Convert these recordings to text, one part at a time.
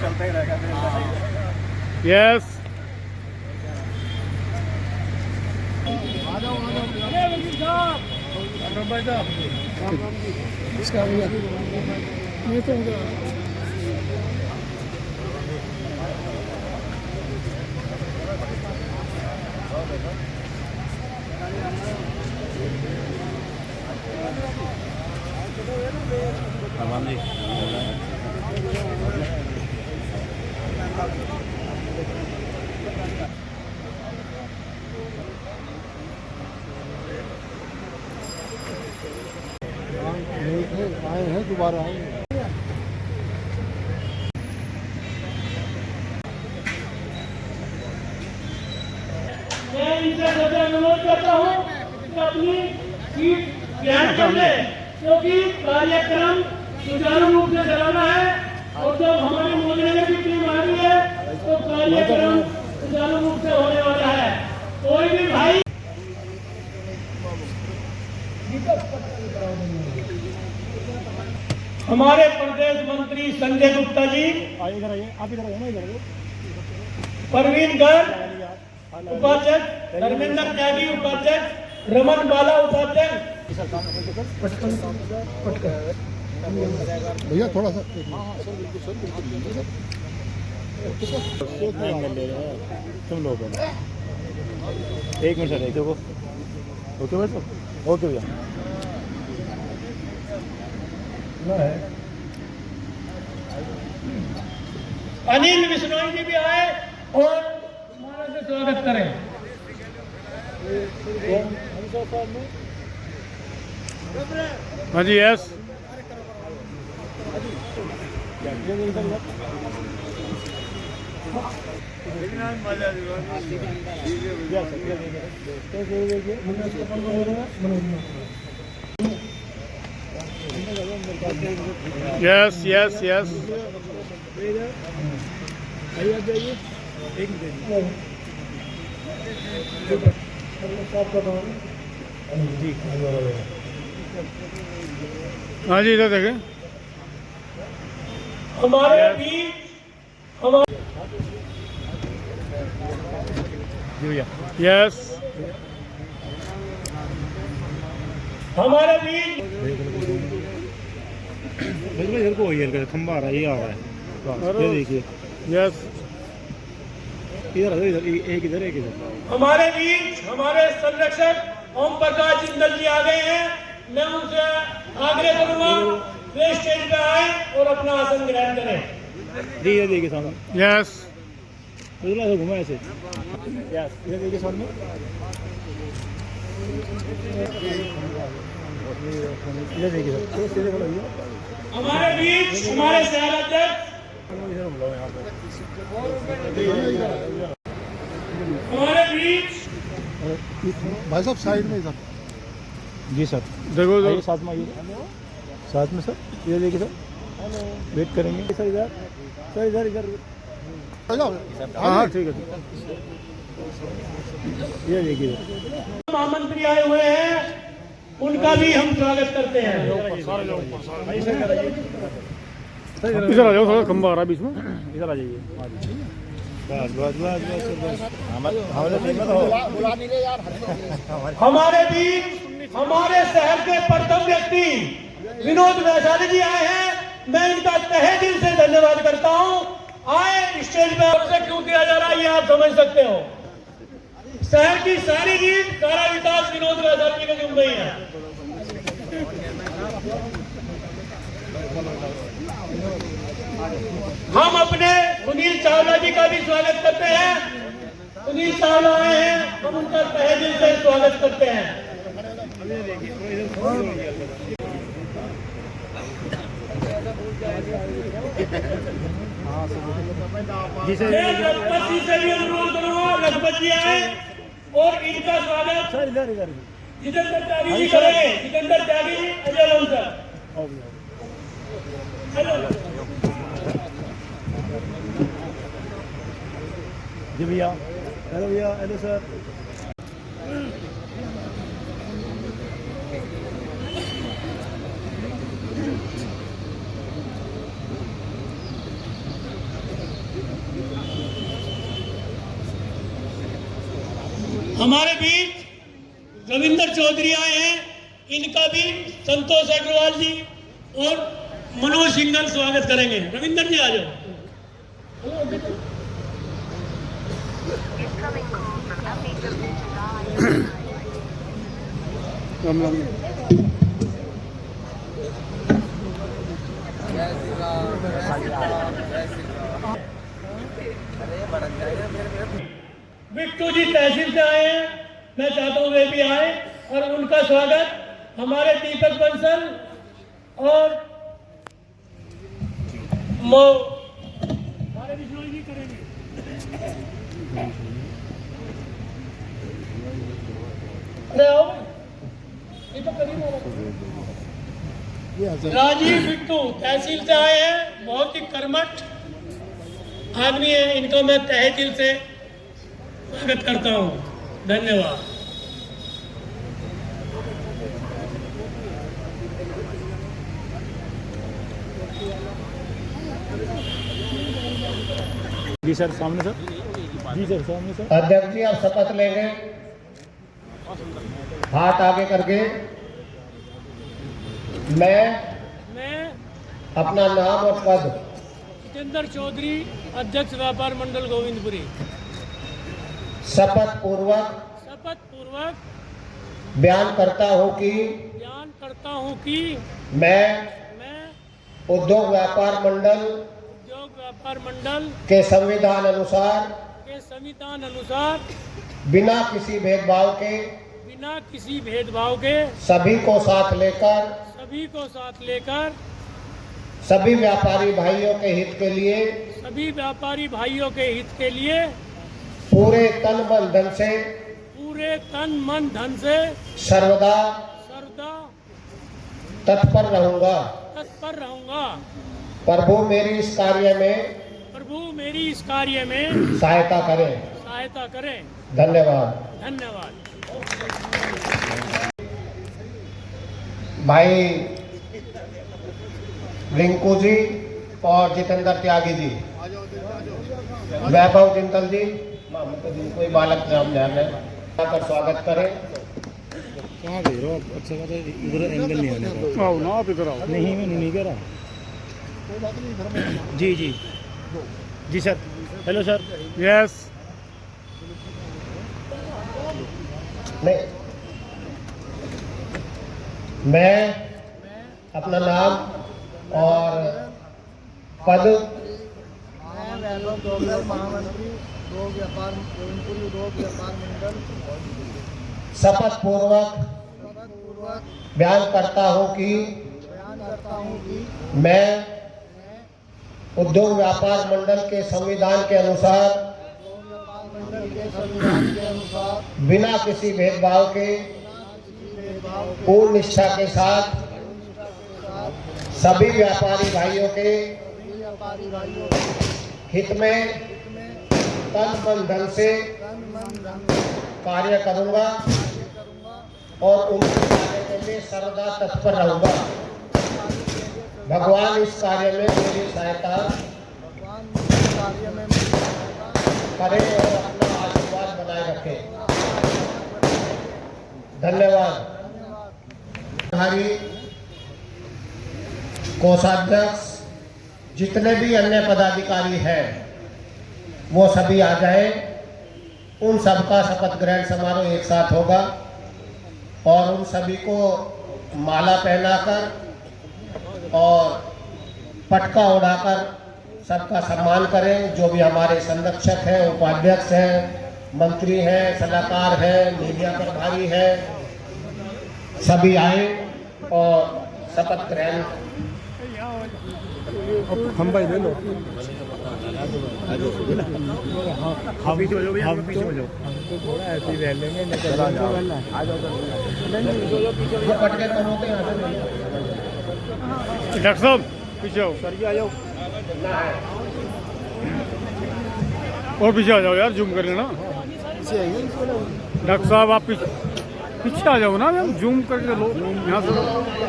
चलता ही रहेगा। यस आए हैं दोबारा आएंगे। मैं इनसे सभी अनुरोध करता हूँ कि अपनी सीट ग्रहण कर ले, क्योंकि कार्यक्रम सुचारू रूप से चलाना है। और जब हमारी मोहल्ले में भी टीम आ रही है तो कार्यक्रम सुचारू रूप से होने वाला है। कोई भी भाई हमारे प्रदेश मंत्री संजय गुप्ता जी, इधर आइए, आप इधर आइए ना, इधर आइए। परवीन गर्ग उपाध्यक्ष, धर्मेंद्र त्यागी उपाध्यक्ष, रमन बाला उपाध्यक्ष। भैया थोड़ा सा तुम लोग एक मिनट सर देखो। ओके भाई साहब, ओके भैया। अनिल बिश्नोई जी भी आए और हमारा से स्वागत करें। हाँ जी यस यस यस यस हाँ जी इधर देखें। हमारे बीच यस हमारे बीच इधर को खंबा आ रहा है, ये आ रहा है, ये देखिए। यस इधर इधर एक इधर एक इधर। हमारे बीच हमारे संरक्षक ओम प्रकाश जिंदल जी आ गए हैं। मैं उनसे आग्रह करूंगा वे स्टेज पे आए और अपना आसन ग्रहण करें। ये देखिए सामने। यस इधर घुमा ऐसे। यस इधर देखिए सामने। इधर देखिए सर, सीधे खड़े होइए। हमारे बीच हमारे शहर अध्यक्ष, हमारे बीच भाई साहब साइड में इधर। जी सर देखो आइए साथ में, आइए साथ में सर। ये देखिए सर, वेट करेंगे सर। इधर सर, इधर इधर। हाँ ठीक है। ये देखिए महामंत्री आए हुए हैं, उनका भी हम स्वागत करते हैं। इधर आ जाओ, थोड़ा खंबा आ रहा है बीच में, इधर आ जाइए। बस बस बस बस हमारे बीच हमारे शहर के प्रथम व्यक्ति विनोद वैशाली जी आए हैं। मैं इनका तहे दिल से धन्यवाद करता हूं। आए स्टेज पे आपसे क्यों किया जा रहा है ये आप समझ सकते हो। शहर की सारी नींव, सारा विकास विनोद वैशाली जी ने चुन रही है। हम अपने सुनील चावला जी का भी स्वागत करते हैं। सुनील चावला आए हैं, हम उनका तहे दिल से स्वागत करते हैं। मैं लखपत जी से भी अनुरोध करूंगा, लखपत जी आए और इनका स्वागत जितेंद्र त्यागी जी करेंगे। जितेंद्र त्यागी, अजय लंसर। जी भैया, हेलो भैया, हेलो सर। हमारे बीच रविंदर चौधरी आए हैं, इनका भी संतोष अग्रवाल जी और मनोज सिंघल स्वागत करेंगे। रविंदर जी आ जाओ। बिट्टू जी तहसील से आए हैं, मैं चाहता हूँ वे भी आए और उनका स्वागत हमारे दीपक बंसल और हमारे बिश्नोई जी करेंगे। अरे आओ, ये तो करीब हो रहा। राजीव बिट्टू तहसील से आए हैं, बहुत ही कर्मठ आदमी है, इनको मैं तहे दिल से स्वागत करता हूँ। धन्यवाद। जी सर, सामने सर। जी सर, सामने सर। अध्यक्ष जी आप शपथ लेंगे, हाथ आगे करके। मैं अपना नाम और पद जितेंद्र चौधरी, अध्यक्ष व्यापार मंडल गोविंदपुरी, शपथ पूर्वक बयान करता हूँ कि मैं उद्योग व्यापार मंडल के संविधान अनुसार बिना किसी भेदभाव के सभी को साथ लेकर सभी व्यापारी भाइयों के हित के लिए पूरे तन मन धन से सर्वदा तत्पर रहूंगा। प्रभु मेरी इस कार्य में सहायता करें। धन्यवाद। भाई रिंकू जी और जितेंद्र त्यागी जी, वैभव जिंतल जी, कोई बालक नाम ध्यान है, आकर स्वागत करें। कहाँ गए हो आप? अच्छा बात है, इधर एंगल नहीं आने का। आओ ना, आप इधर आओ। नहीं, मैं नहीं कह रहा। जी जी जी सर। Hello sir. यस। नहीं, मैं अपना नाम और पद महामंत्री उद्योग व्यापार मंडल शपथ पूर्वक बयान करता हूँ कि मैं उद्योग व्यापार मंडल के संविधान के अनुसार बिना किसी भेदभाव के पूर्ण निष्ठा के साथ सभी व्यापारी भाइयों के हित में तन मन धन से कार्य करूंगा और उनके कार्य के लिए सर्वदा तत्पर रहूंगा। भगवान इस कार्य में मेरी सहायता करे और अपना आशीर्वाद बनाए रखे। धन्यवाद। हमारी कोषाध्यक्ष जितने भी अन्य पदाधिकारी हैं वो सभी आ जाए। उन सबका शपथ ग्रहण समारोह एक साथ होगा और उन सभी को माला पहनाकर और पटका उड़ाकर सबका सम्मान करें। जो भी हमारे संरक्षक हैं, उपाध्यक्ष हैं, मंत्री हैं, सलाहकार हैं, मीडिया प्रभारी हैं, सभी आए और शपथ ग्रहण। हम भाई ले लो। हाँ पीछे हो जाओ भैया, पीछे हो जाओ। थोड़ा ऐसे ही रह लेंगे। आ जाओ पटके तो होते हैं। डॉक्टर साहब पीछे आओ। सर आ जाओ। और पीछे आ जाओ यार, जूम कर लेना। डॉक्टर साहब आप पीछे आ जाओ ना, जूम करके लो। यहाँ से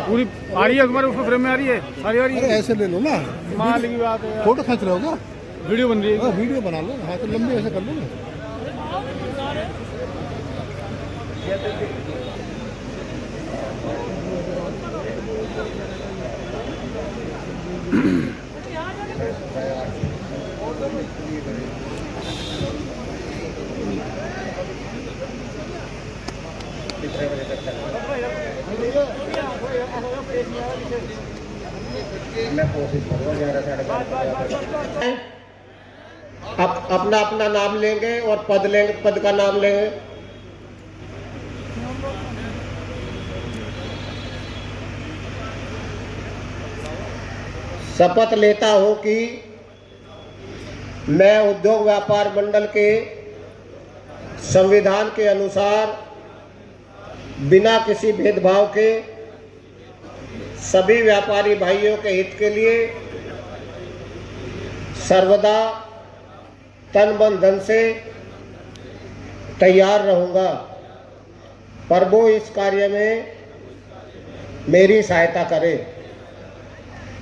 पूरी आ रही है तुम्हारे उसमें फ्रेम में आ रही है, सारी आ रही है। ऐसे ले लो ना, माल की बात है। फोटो खींच रहे हो क्या? वीडियो बन रही है। वीडियो बना लो। हाँ तो लंबी ऐसे कर लो ना। अपना अपना नाम लेंगे और पद लेंगे, पद का नाम लेंगे। शपथ लेता हूं कि मैं उद्योग व्यापार मंडल के संविधान के अनुसार बिना किसी भेदभाव के सभी व्यापारी भाइयों के हित के लिए सर्वदा तन मन धन से तैयार रहूंगा। प्रभु इस कार्य में मेरी सहायता करे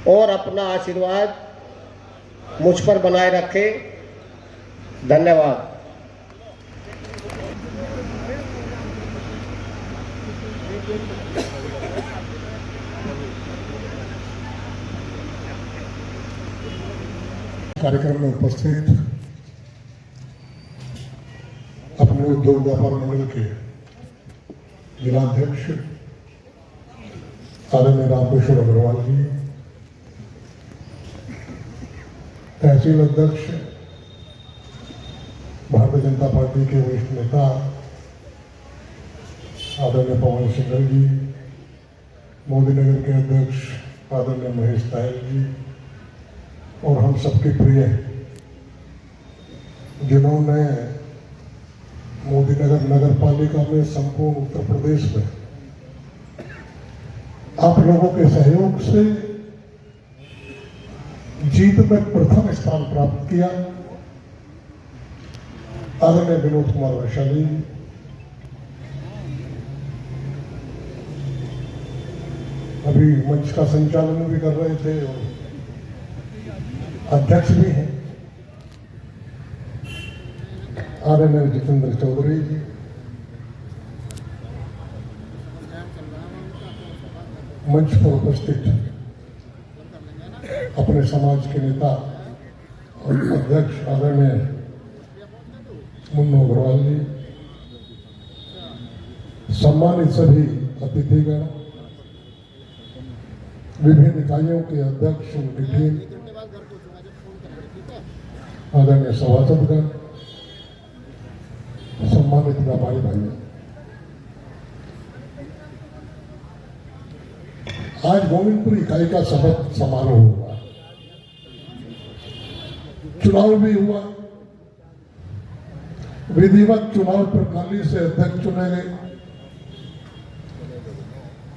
और अपना आशीर्वाद मुझ पर बनाए रखे। धन्यवाद। कार्यक्रम में उपस्थित अपने उद्योग व्यापार मंडल के जिलाध्यक्ष आदरणीय रामकिशोर अग्रवाल जी, तहसील अध्यक्ष भारतीय जनता पार्टी के वरिष्ठ नेता आदरणीय पवन सिंघल जी, मोदी नगर के अध्यक्ष आदरणीय महेश तायल जी, और हम सबके प्रिय जिन्होंने मोदी नगर नगर पालिका में संपूर्ण उत्तर प्रदेश में आप लोगों के सहयोग से जीत में प्रथम स्थान प्राप्त किया। आदरणीय विनोद कुमार वैशाली, अभी मंच का संचालन भी कर रहे थे और अध्यक्ष भी हैं, आदरणीय जितेंद्र चौधरी जी, मंच पर उपस्थित अपने समाज के नेता और अध्यक्ष आदरणीय मुन्नू अग्रवाल जी, सम्मानित सभी अतिथिगण, विभिन्न इकाइयों के अध्यक्ष, उनकी टीम, आदरणीय सभासदगण, सम्मानित व्यापारी भाइयों, आज गोविंदपुर इकाई का शपथ समारोह हुआ, चुनाव भी हुआ, विधिवत चुनाव प्रणाली से अध्यक्ष चुने गए,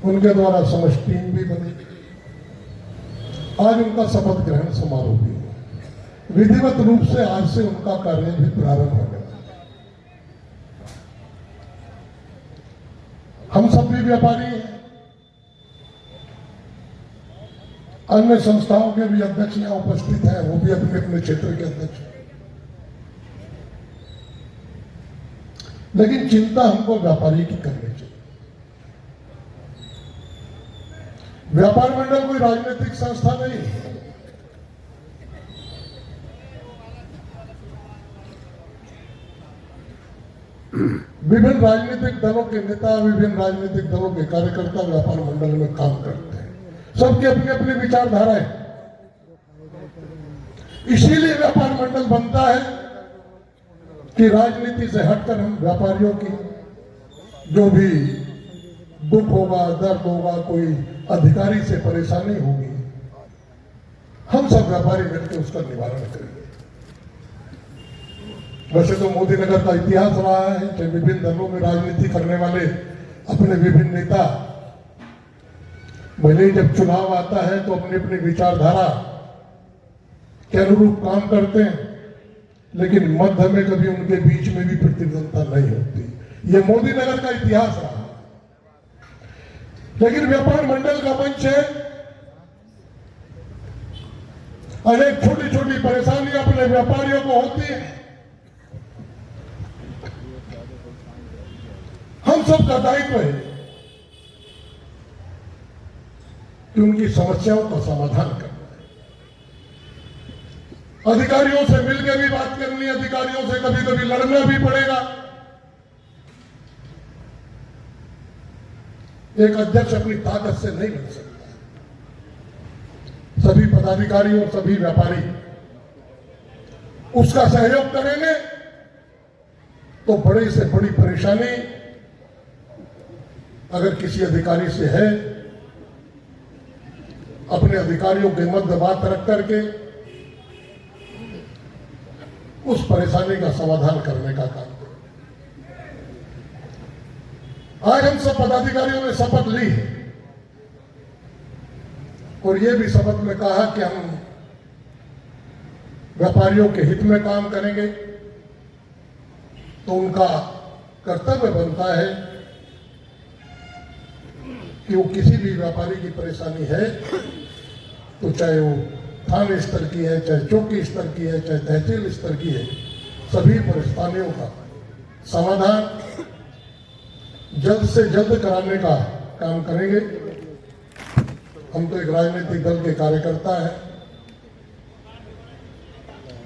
उनके द्वारा समष्टि टीम भी बनी, आज उनका शपथ ग्रहण समारोह भी हुआ। विधिवत रूप से आज से उनका कार्य भी प्रारंभ हो गया। हम सब भी व्यापारी हैं, अन्य संस्थाओं के भी अध्यक्ष यहां उपस्थित हैं, वो भी अपने अपने क्षेत्र के अध्यक्ष हैं, लेकिन चिंता हमको व्यापारी की करनी चाहिए। व्यापार मंडल कोई राजनीतिक संस्था नहीं है। विभिन्न राजनीतिक दलों के नेता, विभिन्न राजनीतिक दलों के कार्यकर्ता व्यापार मंडल में काम करते हैं, सबकी अपनी अपनी विचारधारा है। इसीलिए व्यापार मंडल बनता है कि राजनीति से हटकर हम व्यापारियों की जो भी दुख होगा, दर्द होगा, कोई अधिकारी से परेशानी होगी, हम सब व्यापारी मिलकर उसका निवारण करेंगे। वैसे तो मोदी नगर का इतिहास रहा है कि विभिन्न दलों में राजनीति करने वाले अपने विभिन्न नेता भले ही जब चुनाव आता है तो अपनी अपनी विचारधारा के अनुरूप काम करते हैं, लेकिन मध्य में कभी उनके बीच में भी प्रतिद्वंदता नहीं होती। ये मोदी नगर का इतिहास रहा। लेकिन व्यापार मंडल का मंच है, अनेक छोटी छोटी परेशानियां अपने व्यापारियों को होती है। हम सबका दायित्व है कि उनकी समस्याओं का समाधान करना है। अधिकारियों से मिलकर भी बात करनी है, अधिकारियों से कभी कभी लड़ना भी पड़ेगा। एक अध्यक्ष अपनी ताकत से नहीं लड़ सकता। सभी पदाधिकारी और सभी व्यापारी उसका सहयोग करेंगे तो बड़ी से बड़ी परेशानी अगर किसी अधिकारी से है, अपने अधिकारियों के मध्य बात रख करके उस परेशानी का समाधान करने का काम करें। आज हम सब पदाधिकारियों ने शपथ ली है और ये भी शपथ में कहा कि हम व्यापारियों के हित में काम करेंगे। तो उनका कर्तव्य बनता है कि वो किसी भी व्यापारी की परेशानी है तो चाहे वो थाने स्तर की है, चाहे चौकी स्तर की है, चाहे तहसील स्तर की है, सभी परेशानियों का समाधान जल्द से जल्द कराने का काम करेंगे। हम तो एक राजनीतिक दल के कार्यकर्ता हैं,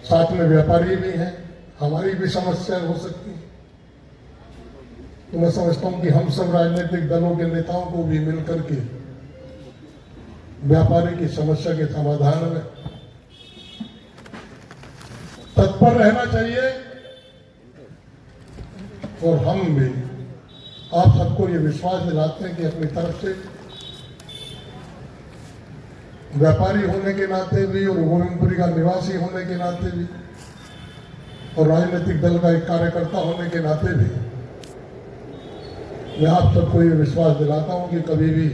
साथ में व्यापारी भी हैं, हमारी भी समस्याएं हो सकती हैं। तो मैं समझता हूं कि हम सब राजनीतिक दलों के नेताओं को भी मिलकर के व्यापारी की समस्या के समाधान में तत्पर रहना चाहिए। और हम भी आप सबको ये विश्वास दिलाते हैं कि अपनी तरफ से व्यापारी होने के नाते भी और गोविंदपुरी का निवासी होने के नाते भी और राजनीतिक दल का एक कार्यकर्ता होने के नाते भी मैं आप सबको ये विश्वास दिलाता हूं कि कभी भी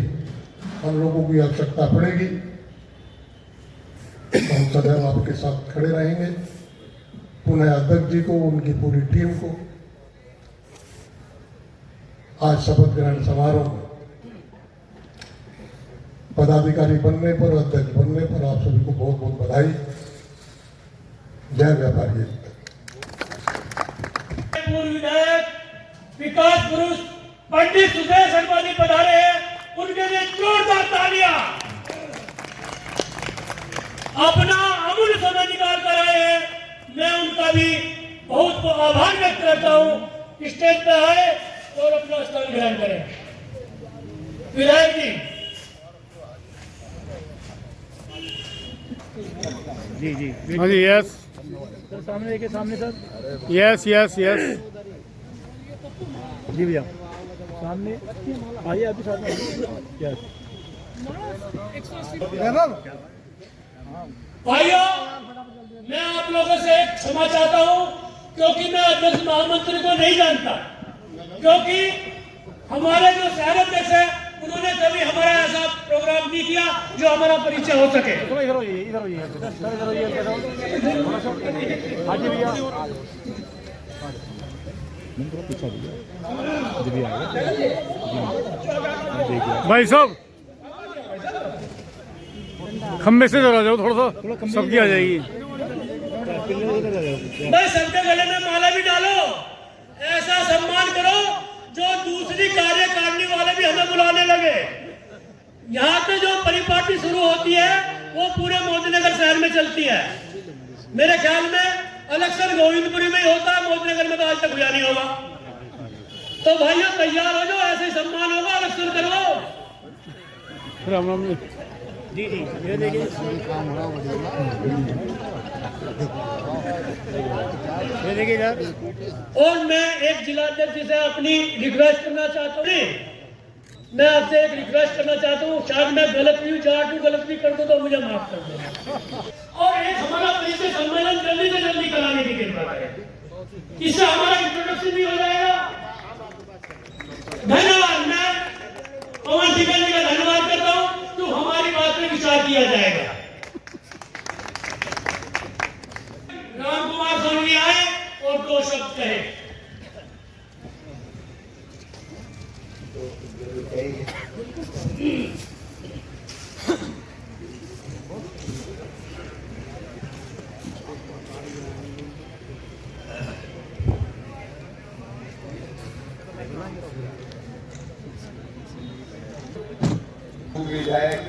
हम लोगों की आवश्यकता पड़ेगी तो हम सदैव आपके साथ खड़े रहेंगे। पुनः अध्यक्ष जी को, उनकी पूरी टीम को आज शपथ ग्रहण समारोह में पदाधिकारी बनने पर, अध्यक्ष बनने पर आप सभी को बहुत बहुत बधाई। जय व्यापारी। पूर्व विधायक विकास पुरुष पंडित सुदेश हरवानी पधारे हैं, उनके लिए जोरदार तालियां। अपना अमूल्य समय निकाल कर आए हैं, मैं उनका भी बहुत आभार व्यक्त करता हूं। स्टेज पे आए और अपना स्थान ग्रहण करें। विधायक जी जी हाँ जी, यस सर, सामने देखिए, सामने सर, यस यस यस जी भैया, सामने आइए, अभी साथ में यस। भाइयों, मैं आप लोगों से एक क्षमा चाहता हूं क्योंकि मैं अध्यक्ष महामंत्री को नहीं जानता, क्योंकि हमारे जो शहर अध्यक्ष है उन्होंने कभी हमारा ऐसा प्रोग्राम नहीं किया जो हमारा परिचय हो सके। इधर होइए, इधर होइए, इधर होइए, हाँ जी भैया, भाई साहब खम्बे से जरा जाओ, थोड़ा सा सबकी आ जाएगी। भाई सबके गले में माला भी डालो, ऐसा सम्मान करो जो दूसरी कार्यकारिणी वाले भी हमें बुलाने लगे। यहाँ पे जो परिपाटी शुरू होती है वो पूरे मोदीनगर शहर में चलती है। मेरे ख्याल में इलेक्शन गोविंदपुरी में ही होता है, मोदीनगर में तो आज तक हुआ नहीं होगा। तो भाइयों तैयार हो जाओ, ऐसे ही सम्मान होगा, इलेक्शन करवाओ। राम राम जी जी, ये देखिए, ये देखिए यार। और मैं एक जिलाध्यक्ष से अपनी रिक्वेस्ट करना चाहता हूँ, मैं आपसे एक रिक्वेस्ट करना चाहता हूँ, शायद मैं गलत भी गलत भी कर दूं तो मुझे माफ कर देना। और एक हमारा परिचय सम्मेलन जल्दी से जल्दी कराने की कृपा करें, इससे हमारा इंट्रोडक्शन भी हो जाएगा। धन्यवाद। मैं पवन सिंह जी का धन्यवाद करता हूँ, तो हमारी बात पर विचार किया जाएगा। राम कुमार सोनी आए और 2 शब्द कहे। विधायक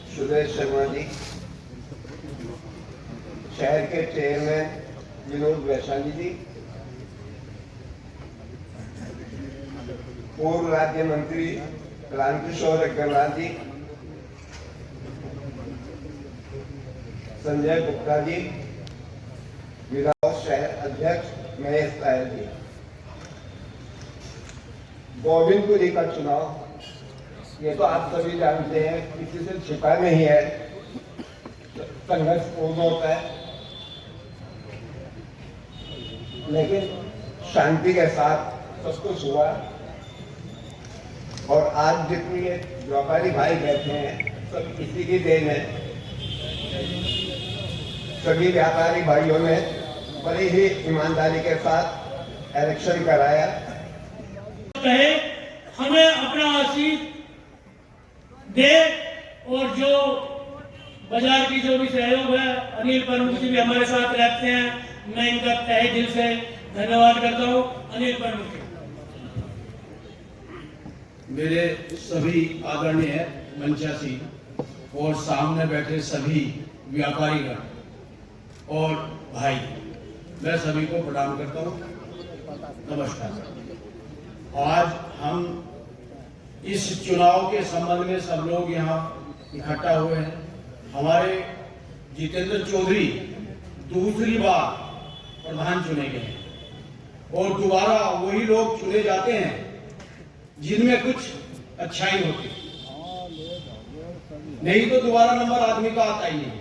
सुरेश शर्मा जी, शहर के चेयरमैन विनोद वैशाली जी, पूर्व राज्य मंत्री रामकिशोर अग्रवाल जी, संजय गुप्ता जी, विधायक शहर अध्यक्ष महेश तायल जी। गोविंदपुरी का चुनाव ये तो आप सभी जानते हैं, किसी से छिपा नहीं है, संघर्षपूर्ण होता है, लेकिन शांति के साथ सब कुछ हुआ। और आज जितने ये व्यापारी भाई बैठे हैं सब इसी की देन है। सभी व्यापारी भाइयों ने बड़ी ही ईमानदारी के साथ इलेक्शन कराया। कहे हमें अपना आशीष दे, और जो बाजार की जो भी सहयोग है, अनिल प्रमुख जी भी हमारे साथ रहते हैं, मैं इनका तहे दिल से धन्यवाद करता हूँ। अनिल प्रमुख जी, मेरे सभी आदरणीय मंचासी और सामने बैठे सभी व्यापारीगण और भाई, मैं सभी को प्रणाम करता हूँ, नमस्कार। आज हम इस चुनाव के संबंध में सब लोग यहाँ इकट्ठा हुए हैं। हमारे जितेंद्र चौधरी दूसरी बार प्रधान चुने गए हैं और दोबारा वही लोग चुने जाते हैं जिनमें कुछ अच्छाई होती, नहीं तो दोबारा नंबर आदमी का आता ही नहीं।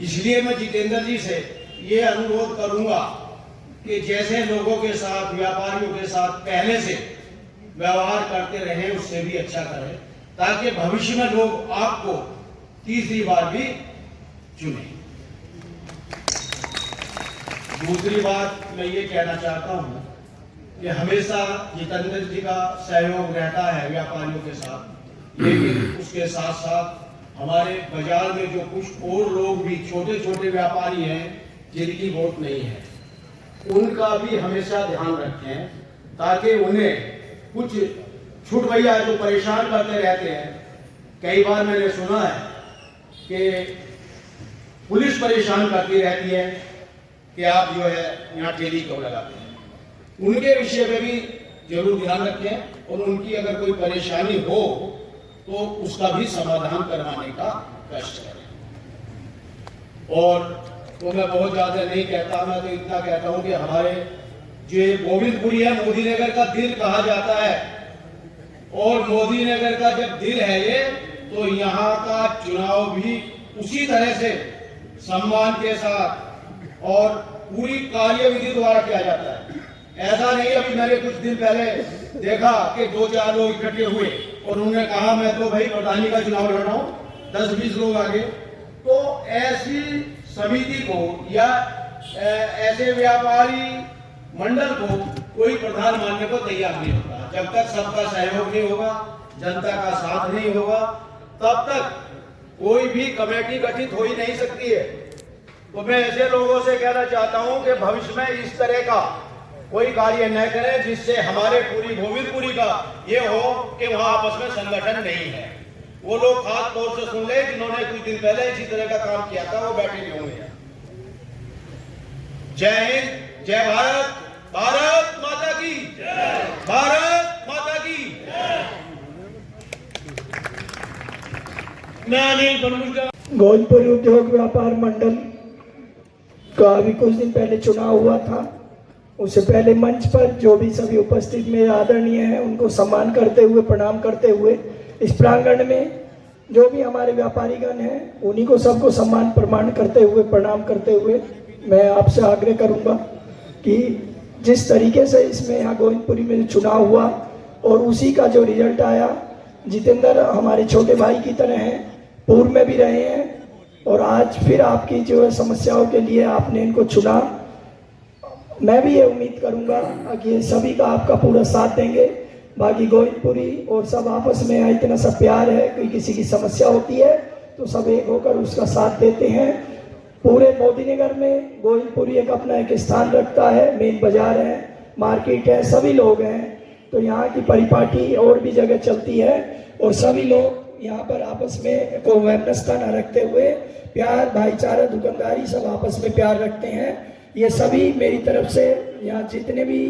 इसलिए मैं जितेंद्र जी से ये अनुरोध करूंगा कि जैसे लोगों के साथ, व्यापारियों के साथ पहले से व्यवहार करते रहे, उससे भी अच्छा करें, ताकि भविष्य में लोग आपको तीसरी बार भी चुने। दूसरी बात मैं ये कहना चाहता हूं कि हमेशा जितेंद्र जी का सहयोग रहता है व्यापारियों के साथ, लेकिन उसके साथ साथ हमारे बाजार में जो कुछ और लोग भी छोटे छोटे व्यापारी हैं जिनकी वोट नहीं है, उनका भी हमेशा ध्यान रखें, ताकि उन्हें कुछ छूट भैया जो परेशान करते रहते हैं। कई बार मैंने सुना है कि पुलिस परेशान करती रहती है कि आप जो है यहाँ ठेली क्यों लगाते हैं। उनके विषय में भी जरूर ध्यान रखें और उनकी अगर कोई परेशानी हो तो उसका भी समाधान करवाने का कष्ट करें। और तो मैं बहुत ज्यादा नहीं कहता, मैं तो इतना कहता हूं कि हमारे जो गोविंदपुरी है, मोदी नगर का दिल कहा जाता है, और मोदी नगर का जब दिल है ये, तो यहाँ का चुनाव भी उसी तरह से सम्मान के साथ और पूरी कार्यविधि द्वारा किया जाता है। ऐसा नहीं, अभी मैंने कुछ दिन पहले देखा कि 2-4 लोग इकट्ठे हुए और उन्होंने कहा मैं तो भाई प्रधानी का चुनाव लड़ रहा हूं, 10-20 लोग आगे। तो ऐसी समिति को या ऐसे व्यापारी मंडल को कोई प्रधान मानने को तैयार नहीं होता। जब तक सबका सहयोग नहीं होगा, जनता का साथ नहीं होगा, तब तक कोई भी कमेटी गठित हो ही नहीं सकती है। तो मैं ऐसे लोगों से कहना चाहता हूं कि भविष्य में इस तरह का कोई कार्य न करें जिससे हमारे पूरी गोविंदपुरी का ये हो कि वहां आपस में संगठन नहीं है। वो लोग खास तौर से सुन ले जिन्होंने कुछ दिन पहले इसी तरह का काम किया था, वो बैठे भी होंगे। जय हिंद, जय भारत, भारत माता की जय, भारत माता की जय। मैं अनिल प्रमुख। गोविंदपुरी उद्योग व्यापार मंडल का अभी कुछ दिन पहले चुनाव हुआ था। उससे पहले मंच पर जो भी सभी उपस्थित मेरे आदरणीय हैं, उनको सम्मान करते हुए, प्रणाम करते हुए, इस प्रांगण में जो भी हमारे व्यापारीगण हैं उन्हीं को सबको सम्मान प्रमाण करते हुए, प्रणाम करते हुए मैं आपसे आग्रह करूंगा कि जिस तरीके से इसमें यहाँ गोविंदपुरी में चुनाव हुआ और उसी का जो रिजल्ट आया, जितेंद्र हमारे छोटे भाई की तरह हैं, पूर्व में भी रहे हैं और आज फिर आपकी जो है समस्याओं के लिए आपने इनको चुना। मैं भी ये उम्मीद करूंगा कि सभी का आपका पूरा साथ देंगे। बाकी गोविंदपुरी और सब आपस में इतना सा प्यार है, कोई किसी की समस्या होती है तो सब एक होकर उसका साथ देते हैं। पूरे मोदी नगर में गोविंदपुरी एक अपना एक स्थान रखता है, मेन बाजार है, मार्केट है, सभी लोग हैं, तो यहाँ की परिपाटी और भी जगह चलती है। और सभी लोग यहाँ पर आपस में को वैमनस्यता न रखते हुए प्यार भाईचारा दुकानदारी सब आपस में प्यार रखते हैं। ये सभी मेरी तरफ से यहाँ जितने भी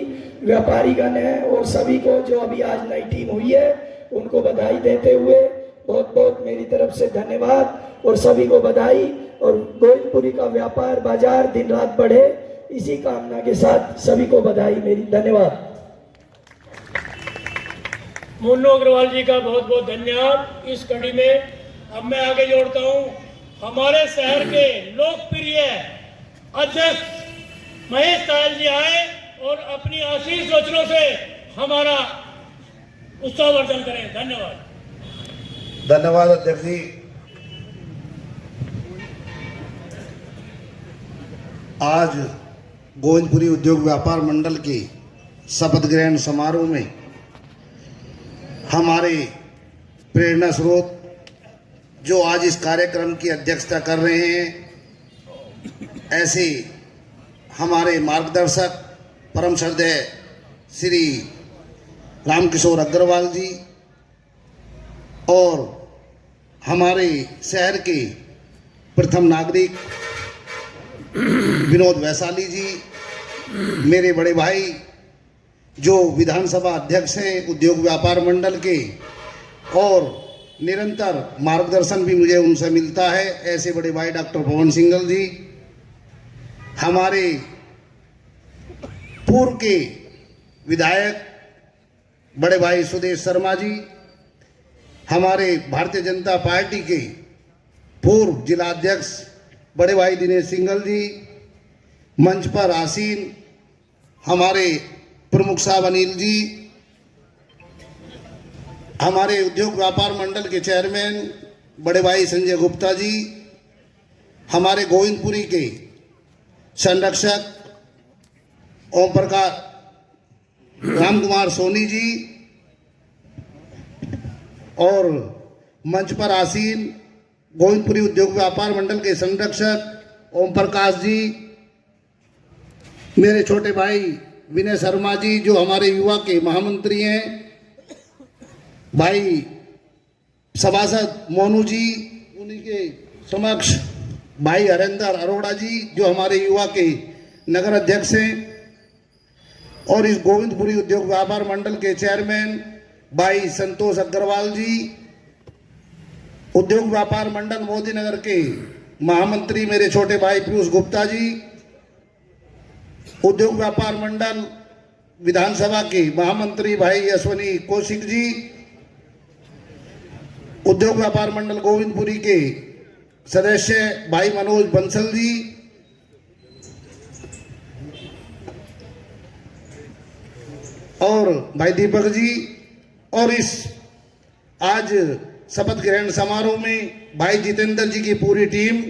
व्यापारीगण हैं और सभी को जो अभी आज नई टीम हुई है उनको बधाई देते हुए बहुत बहुत मेरी तरफ से धन्यवाद और सभी को बधाई। और गोविंदपुरी का व्यापार बाजार दिन रात बढ़े, इसी कामना के साथ सभी को बधाई मेरी। धन्यवाद। मुन्नू अग्रवाल जी का बहुत बहुत धन्यवाद इस कड़ी में। अब मैं आगे जोड़ता हूं हमारे शहर के लोकप्रिय अध्यक्ष महेश तायल जी आए और अपनी आशीष वचनों से हमारा उत्साहवर्धन करें। धन्यवाद। धन्यवाद अध्यक्ष जी। आज गोविंदपुरी उद्योग व्यापार मंडल के शपथ ग्रहण समारोह में हमारे प्रेरणा स्रोत जो आज इस कार्यक्रम की अध्यक्षता कर रहे हैं, ऐसे हमारे मार्गदर्शक परम श्रद्धेय श्री रामकिशोर अग्रवाल जी और हमारे शहर के प्रथम नागरिक विनोद वैशाली जी, मेरे बड़े भाई जो विधानसभा अध्यक्ष हैं उद्योग व्यापार मंडल के, और निरंतर मार्गदर्शन भी मुझे उनसे मिलता है, ऐसे बड़े भाई डॉक्टर पवन सिंघल जी, हमारे पूर्व के विधायक बड़े भाई सुदेश शर्मा जी, हमारे भारतीय जनता पार्टी के पूर्व जिलाध्यक्ष बड़े भाई दिनेश सिंघल जी, मंच पर आसीन हमारे प्रमुख साहब अनिल जी, हमारे उद्योग व्यापार मंडल के चेयरमैन बड़े भाई संजय गुप्ता जी, हमारे गोविंदपुरी के संरक्षक ओम प्रकाश राम कुमार सोनी जी, और मंच पर आसीन गोविंदपुरी उद्योग व्यापार मंडल के संरक्षक ओम प्रकाश जी, मेरे छोटे भाई विनय शर्मा जी जो हमारे युवा के महामंत्री हैं, भाई सभासद मोनू जी, उन्हीं के समक्ष भाई हरेंद्र अरोड़ा जी जो हमारे युवा के नगर अध्यक्ष हैं, और इस गोविंदपुरी उद्योग व्यापार मंडल के चेयरमैन भाई संतोष अग्रवाल जी, उद्योग व्यापार मंडल मोदी नगर के महामंत्री मेरे छोटे भाई पीयूष गुप्ता जी, उद्योग व्यापार मंडल विधानसभा के महामंत्री भाई अश्वनी कौशिक जी, उद्योग व्यापार मंडल गोविंदपुरी के सदस्य भाई मनोज बंसल जी, और भाई दीपक जी, और इस आज शपथ ग्रहण समारोह में भाई जितेंद्र जी की पूरी टीम,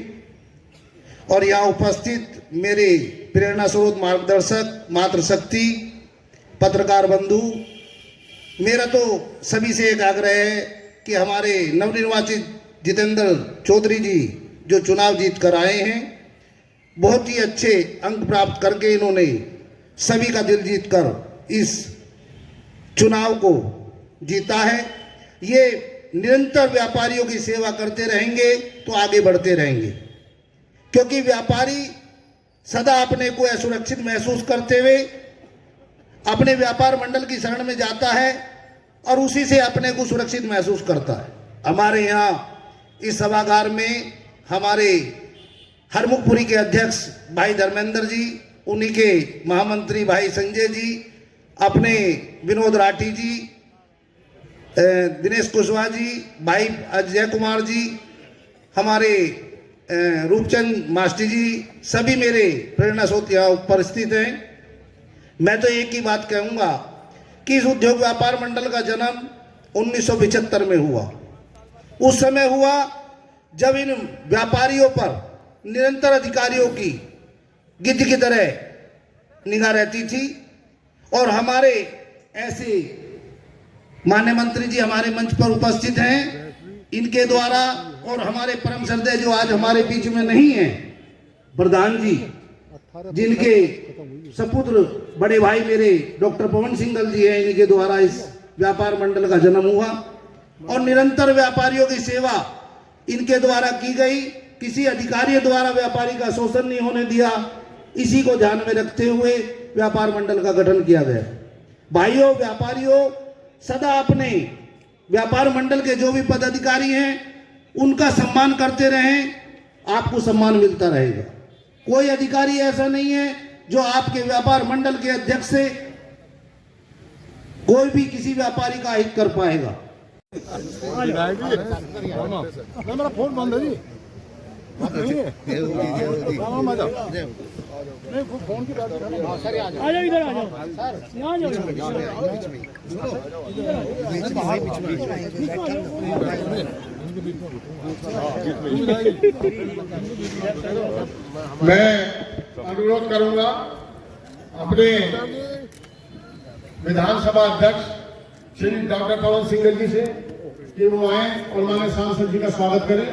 और यहाँ उपस्थित मेरे प्रेरणा स्रोत मार्गदर्शक मातृशक्ति पत्रकार बंधु, मेरा तो सभी से एक आग्रह है कि हमारे नवनिर्वाचित जितेंद्र चौधरी जी जो चुनाव जीत कर आए हैं, बहुत ही अच्छे अंक प्राप्त करके इन्होंने सभी का दिल जीत कर इस चुनाव को जीता है। ये निरंतर व्यापारियों की सेवा करते रहेंगे तो आगे बढ़ते रहेंगे, क्योंकि व्यापारी सदा अपने को असुरक्षित महसूस करते हुए अपने व्यापार मंडल की शरण में जाता है और उसी से अपने को सुरक्षित महसूस करता है। हमारे यहाँ इस सभागार में हमारे हरमुखपुरी के अध्यक्ष भाई धर्मेंद्र जी, उन्हीं के महामंत्री भाई संजय जी, अपने विनोद राठी जी, दिनेश कुशवाहा जी, भाई अजय कुमार जी, हमारे रूपचंद मास्टर जी, सभी मेरे प्रेरणा स्रोत यहाँ उपस्थित हैं। मैं तो एक ही बात कहूँगा कि इस उद्योग व्यापार मंडल का जन्म 1975 में हुआ। उस समय हुआ जब इन व्यापारियों पर निरंतर अधिकारियों की गिद्ध की तरह निगाह रहती थी, और हमारे ऐसे माननीय मंत्री जी हमारे मंच पर उपस्थित हैं, इनके द्वारा, और हमारे परम श्रद्धेय जो आज हमारे बीच में नहीं हैं प्रधान जी, जिनके सपुत्र बड़े भाई मेरे डॉक्टर पवन सिंघल जी हैं, इनके द्वारा इस व्यापार मंडल का जन्म हुआ। और निरंतर व्यापारियों की सेवा इनके द्वारा की गई। किसी अधिकारी द्वारा व्यापारी का शोषण नहीं होने दिया, इसी को ध्यान में रखते हुए व्यापार मंडल का गठन किया गया। भाइयों, व्यापारियों सदा अपने व्यापार मंडल के जो भी पदाधिकारी हैं उनका सम्मान करते रहें, आपको सम्मान मिलता रहेगा। कोई अधिकारी ऐसा नहीं है जो आपके व्यापार मंडल के अध्यक्ष से कोई भी किसी व्यापारी का हित कर पाएगा। मेरा फोन बंद है जी। फोन की बात कर रहा हूं। आ जाओ इधर, आ जाओ यहाँ जाओ। मैं अनुरोध करूंगा अपने विधानसभा अध्यक्ष श्री डॉक्टर पवन सिंह जी से कि वो आए और माननीय सांसद जी का स्वागत करें।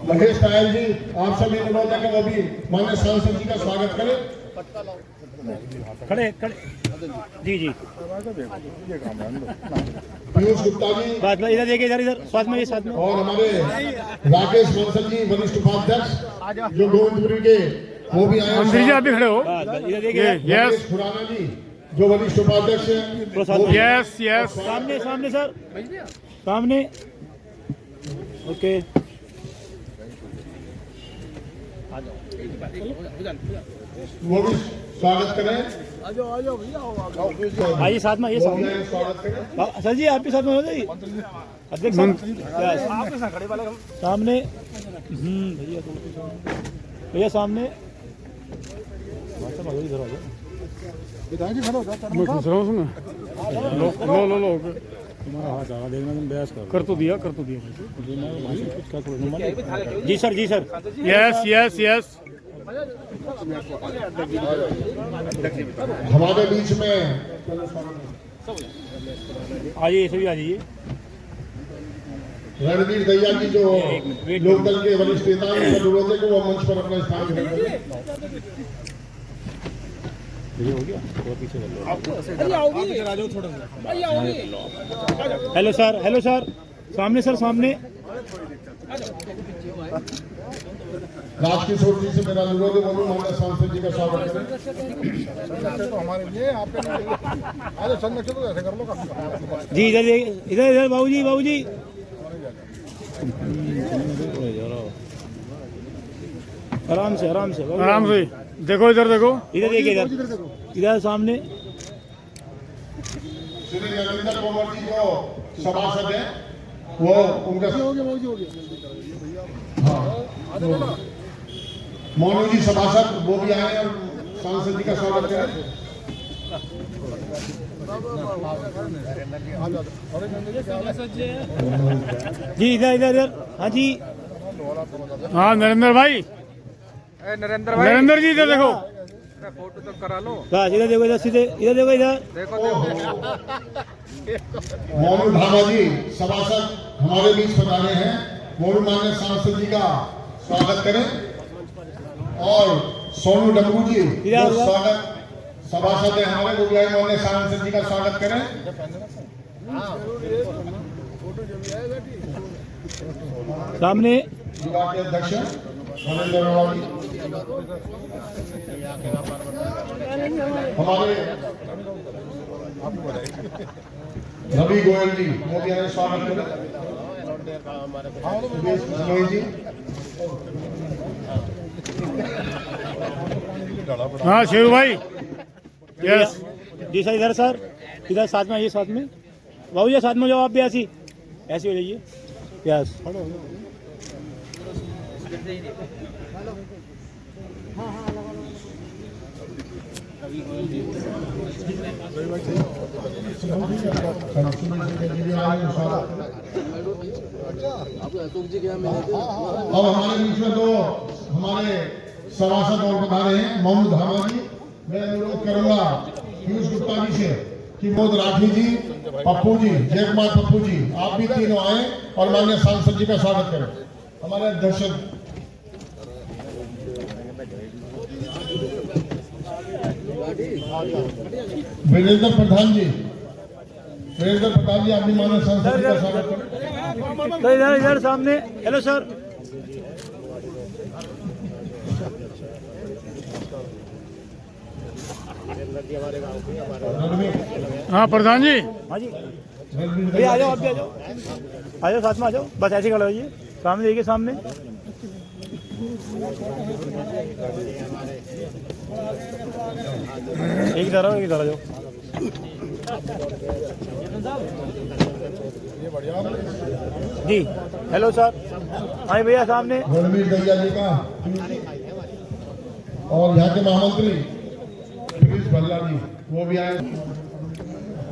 महेश कायल जी, आप सभी अनुरोध है कि वो भी माननीय सांसद जी का स्वागत करें। खड़े खड़े जी जी। पीयूष गुप्ता जी, बात इधर देखिए, इधर इधर साथ में, ये साथ में। और हमारे राकेश बंसल जी वरिष्ठ उपाध्यक्ष जो गोविंदपुरी के, वो भी आए। मंत्री जी आप भी खड़े हो, इधर देखिए। यस खुराना जी जो वरिष्ठ उपाध्यक्ष हैं। यस यस, सामने सामने सर, सामने। ओके, वो भी स्वागत करें। आइए साथ में, ये साथ में। स्वागत करें। सर जी आप भी साथ में हो जाइए, अध्यक्ष साहब सामने। भैया भैया सामने। इधर आ जाओ। तुम्हारा हाथ आ देखना, तुम बहस कर तो दिया जी सर, जी सर। Yes yes yes. हमारे बीच में आइए, सभी आ जाइए। रणवीर दैया जी जो लोकदल के वरिष्ठ नेता हैं, अनुरोध है कि वो मंच पर अपना स्थान ग्रहण करें। ये हो गया, और पीछे आ जाओ थोड़ा सा। हेलो सर, हेलो सर, सामने सर, सामने। राजकिशोर जी से मेरा अनुरोध है, वो भी माननीय सांसद जी का स्वागत करें। तो हमारे लिए आपके आज संरक्षण तो ऐसे कर लो जी। इधर इधर इधर बाबूजी, बाबूजी। आराम से, आराम से, आराम से। देखो इधर, देखो इधर, देखिए इधर, इधर सामने। श्री नरेंद्र कुमार जी जो सभासद हैं, वो उनका मोनू जी सभासद, वो भी आए और सांसद जी का स्वागत करें। जी इधर इधर इधर। हाँ जी, हाँ नरेंद्र भाई, नरेंद्र जी इधर देखो, फोटो तो करा लो। बस इधर देखो, इधर सीधे, इधर देखो, इधर देखो देखो। मोनू धामा जी सभासद हमारे बीच पधारे हैं, वो भी माननीय सांसद जी का स्वागत करें। और सोनू डंगू जी जो स्वागत सभासद है हमारे, वो भी आए, माननीय सांसद जी का स्वागत करें। सामने। युवा के अध्यक्ष नरेंद्र अरोड़ा जी, हमारे रवि गोयल जी, वो भी आए, स्वागत करें। जी, हाँ शिव भाई। यस जी सर, इधर सर, इधर साथ में आइए, साथ में। बाबू जी साथ में जाओ, आप भी ऐसी ऐसी हो जाइए। यस। अब हमारे बीच में दो हमारे सभासद और पधारे हैं, मोनू धामा जी। मैं अनुरोध करूंगा पीयूष गुप्ता जी से कि मोद राठी जी, पप्पू जी, जय कुमार पप्पू जी, आप भी तीनों आए और माननीय सांसद जी का स्वागत करें। हमारे अध्यक्ष वीरेंद्र प्रधान जी, प्रेमचंद प्रताप जी, अपनी माननीय सांसद जी का स्वागत करें। सर इधर इधर सामने। Hello sir. हाँ प्रधान जी। हाँ जी भैया आ जाओ, आप भी आ जाओ, आ जाओ साथ में आ जाओ, बस ऐसे खड़ा होइए, सामने देखिए सामने। एक इधर आओ, एक इधर आ जाओ। जी हेलो सर। हाँ भैया सामने। रणवीर दहिया जी का और यहाँ के महामंत्री गिरीश भल्ला जी वो भी आए।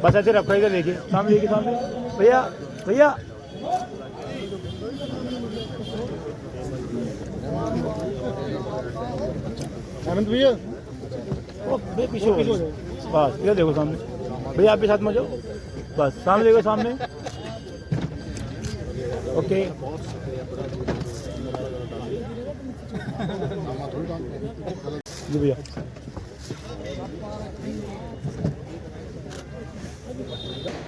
बस ऐसे रखो, इधर देखिए सामने, देखिए सामने। भैया भैया आनंद भैया ओ भैया पीछे हो गए। बस इधर देखो सामने। भैया आप भी साथ में जाओ, बस सामने देखो सामने। ओके जी भैया।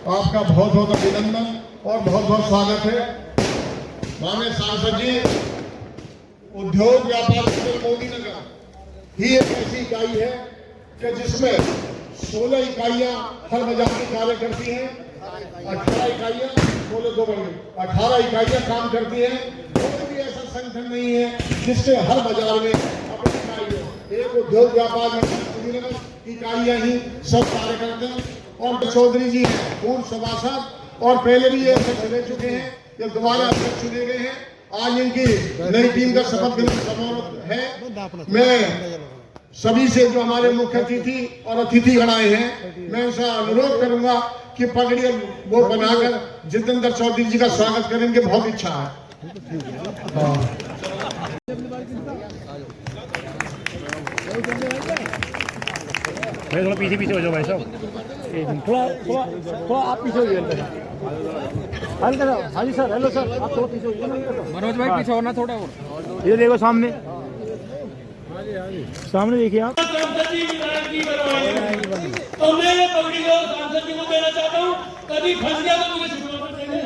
आपका बहुत बहुत अभिनंदन और बहुत बहुत स्वागत है। माननीय सांसद जी, उद्योग व्यापार मंडल मोदी नगर ही एक ऐसी इकाई है कि जिसमें 16 इकाइयां हर बाजार में कार्य करती हैं। 18 इकाइयां 16 2 बढ़ गई, 18 इकाइयां काम करती हैं। कोई भी ऐसा संगठन नहीं है जिससे हर बाजार में अपनी इकाई हो। एक उद्योग व्यापार मंडल मोदी नगर की इकाइयां ही सब कार्य करते हैं। और चौधरी जी हैं पूर्व सभासद और पहले भी ये अध्यक्ष रह चुके हैं, ये दोबारा अध्यक्ष चुने गए हैं। आज इनकी नई टीम का शपथ ग्रहण समारोह है। मैं सभी से जो हमारे मुख्य अतिथि और अतिथिगण आए हैं, मैं उनसे अनुरोध करूंगा कि पगड़ी वो बनाकर जितेंद्र चौधरी जी का स्वागत करेंगे। बहुत इच्छा है। भाई थोड़ा पीछे पीछे हो जाओ भाई साहब, थोड़ा थोड़ा थोड़ा आप पीछे हो जाइए हल्का सा। हाँ जी सर, हेलो सर, आप थोड़ा पीछे हो जाइए। मनोज भाई पीछे होना थोड़ा और। ये देखो सामने, सामने देखिए आप। सांसद जी विधायक जी बनवाए, तो मैं ये पगड़ी को सांसद जी को देना चाहता हूँ। कभी फंस गया तो मुझे शुक्रिया देंगे।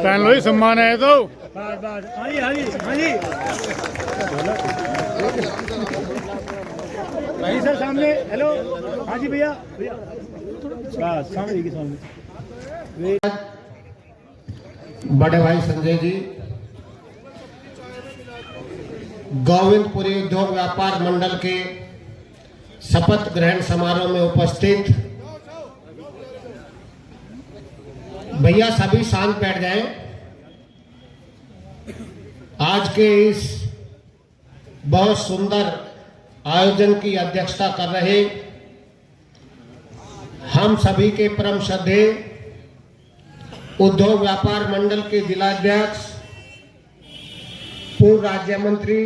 पहन लो, सम्मान है तो। हाँ जी हाँ जी हाँ जी भाई सर सामने। हेलो हाँ जी भैया भैया, बस सामने देखिए सामने। बड़े भाई संजय जी, गोविंदपुरी उद्योग व्यापार मंडल के शपथ ग्रहण समारोह में उपस्थित भैया सभी शांत बैठ जाएं। आज के इस बहुत सुंदर आयोजन की अध्यक्षता कर रहे हम सभी के परम श्रद्धेय उद्योग व्यापार मंडल के जिलाध्यक्ष पूर्व राज्य मंत्री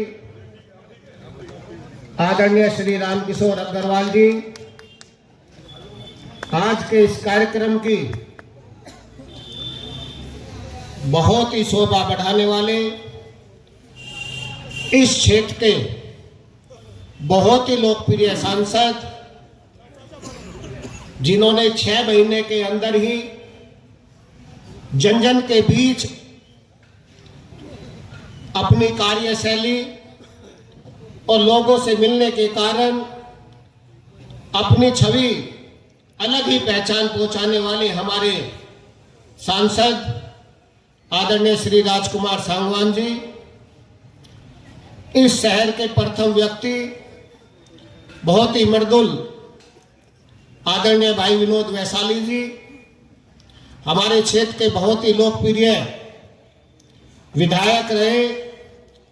आदरणीय श्री रामकिशोर अग्रवाल जी, आज के इस कार्यक्रम की बहुत ही शोभा बढ़ाने वाले इस क्षेत्र के बहुत ही लोकप्रिय सांसद, जिन्होंने 6 महीने के अंदर ही जन जन के बीच अपनी कार्यशैली और लोगों से मिलने के कारण अपनी छवि अलग ही पहचान पहुंचाने वाले हमारे सांसद आदरणीय श्री राजकुमार सांगवान जी, इस शहर के प्रथम व्यक्ति बहुत ही मर्दुल आदरणीय भाई विनोद वैशाली जी, हमारे क्षेत्र के बहुत ही लोकप्रिय विधायक रहे,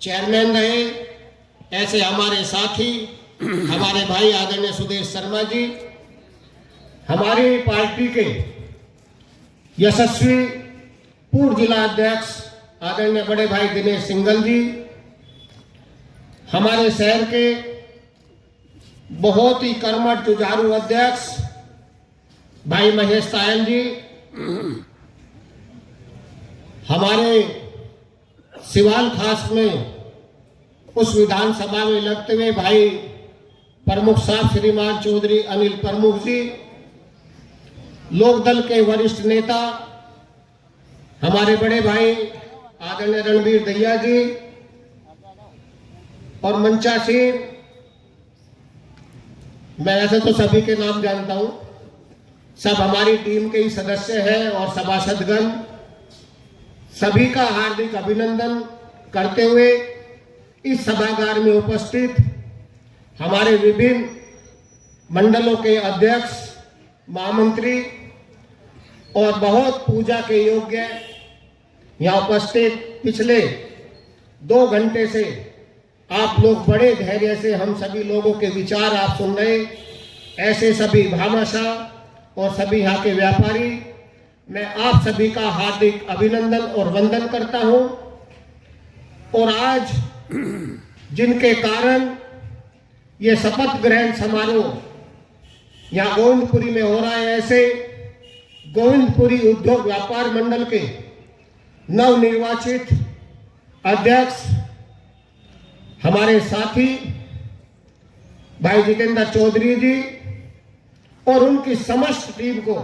चेयरमैन रहे, ऐसे हमारे साथी हमारे भाई आदरणीय सुदेश शर्मा जी, हमारी पार्टी के यशस्वी पूर्व जिला अध्यक्ष आदरणीय बड़े भाई दिनेश सिंघल जी, हमारे शहर के बहुत ही कर्मठ जुझारू अध्यक्ष भाई महेश तायन जी, हमारे सिवाल खास में उस विधानसभा में लगते हुए भाई प्रमुख साहब श्रीमान चौधरी अनिल प्रमुख जी, लोकदल के वरिष्ठ नेता हमारे बड़े भाई आदरणीय रणवीर दहिया जी और मंचा सिंह, मैं ऐसे तो सभी के नाम जानता हूं, सब हमारी टीम के ही सदस्य हैं और सभासदगण, सभी का हार्दिक अभिनंदन करते हुए इस सभागार में उपस्थित हमारे विभिन्न मंडलों के अध्यक्ष, महामंत्री और बहुत पूजा के योग्य यहाँ उपस्थित पिछले 2 घंटे से आप लोग बड़े धैर्य से हम सभी लोगों के विचार आप सुन रहे, ऐसे सभी भामाशाह और सभी यहाँ के व्यापारी, मैं आप सभी का हार्दिक अभिनंदन और वंदन करता हूं। और आज जिनके कारण ये शपथ ग्रहण समारोह यहाँ गोविंदपुरी में हो रहा है, ऐसे गोविंदपुरी उद्योग व्यापार मंडल के नवनिर्वाचित अध्यक्ष हमारे साथी भाई जितेंद्र चौधरी जी और उनकी समस्त टीम को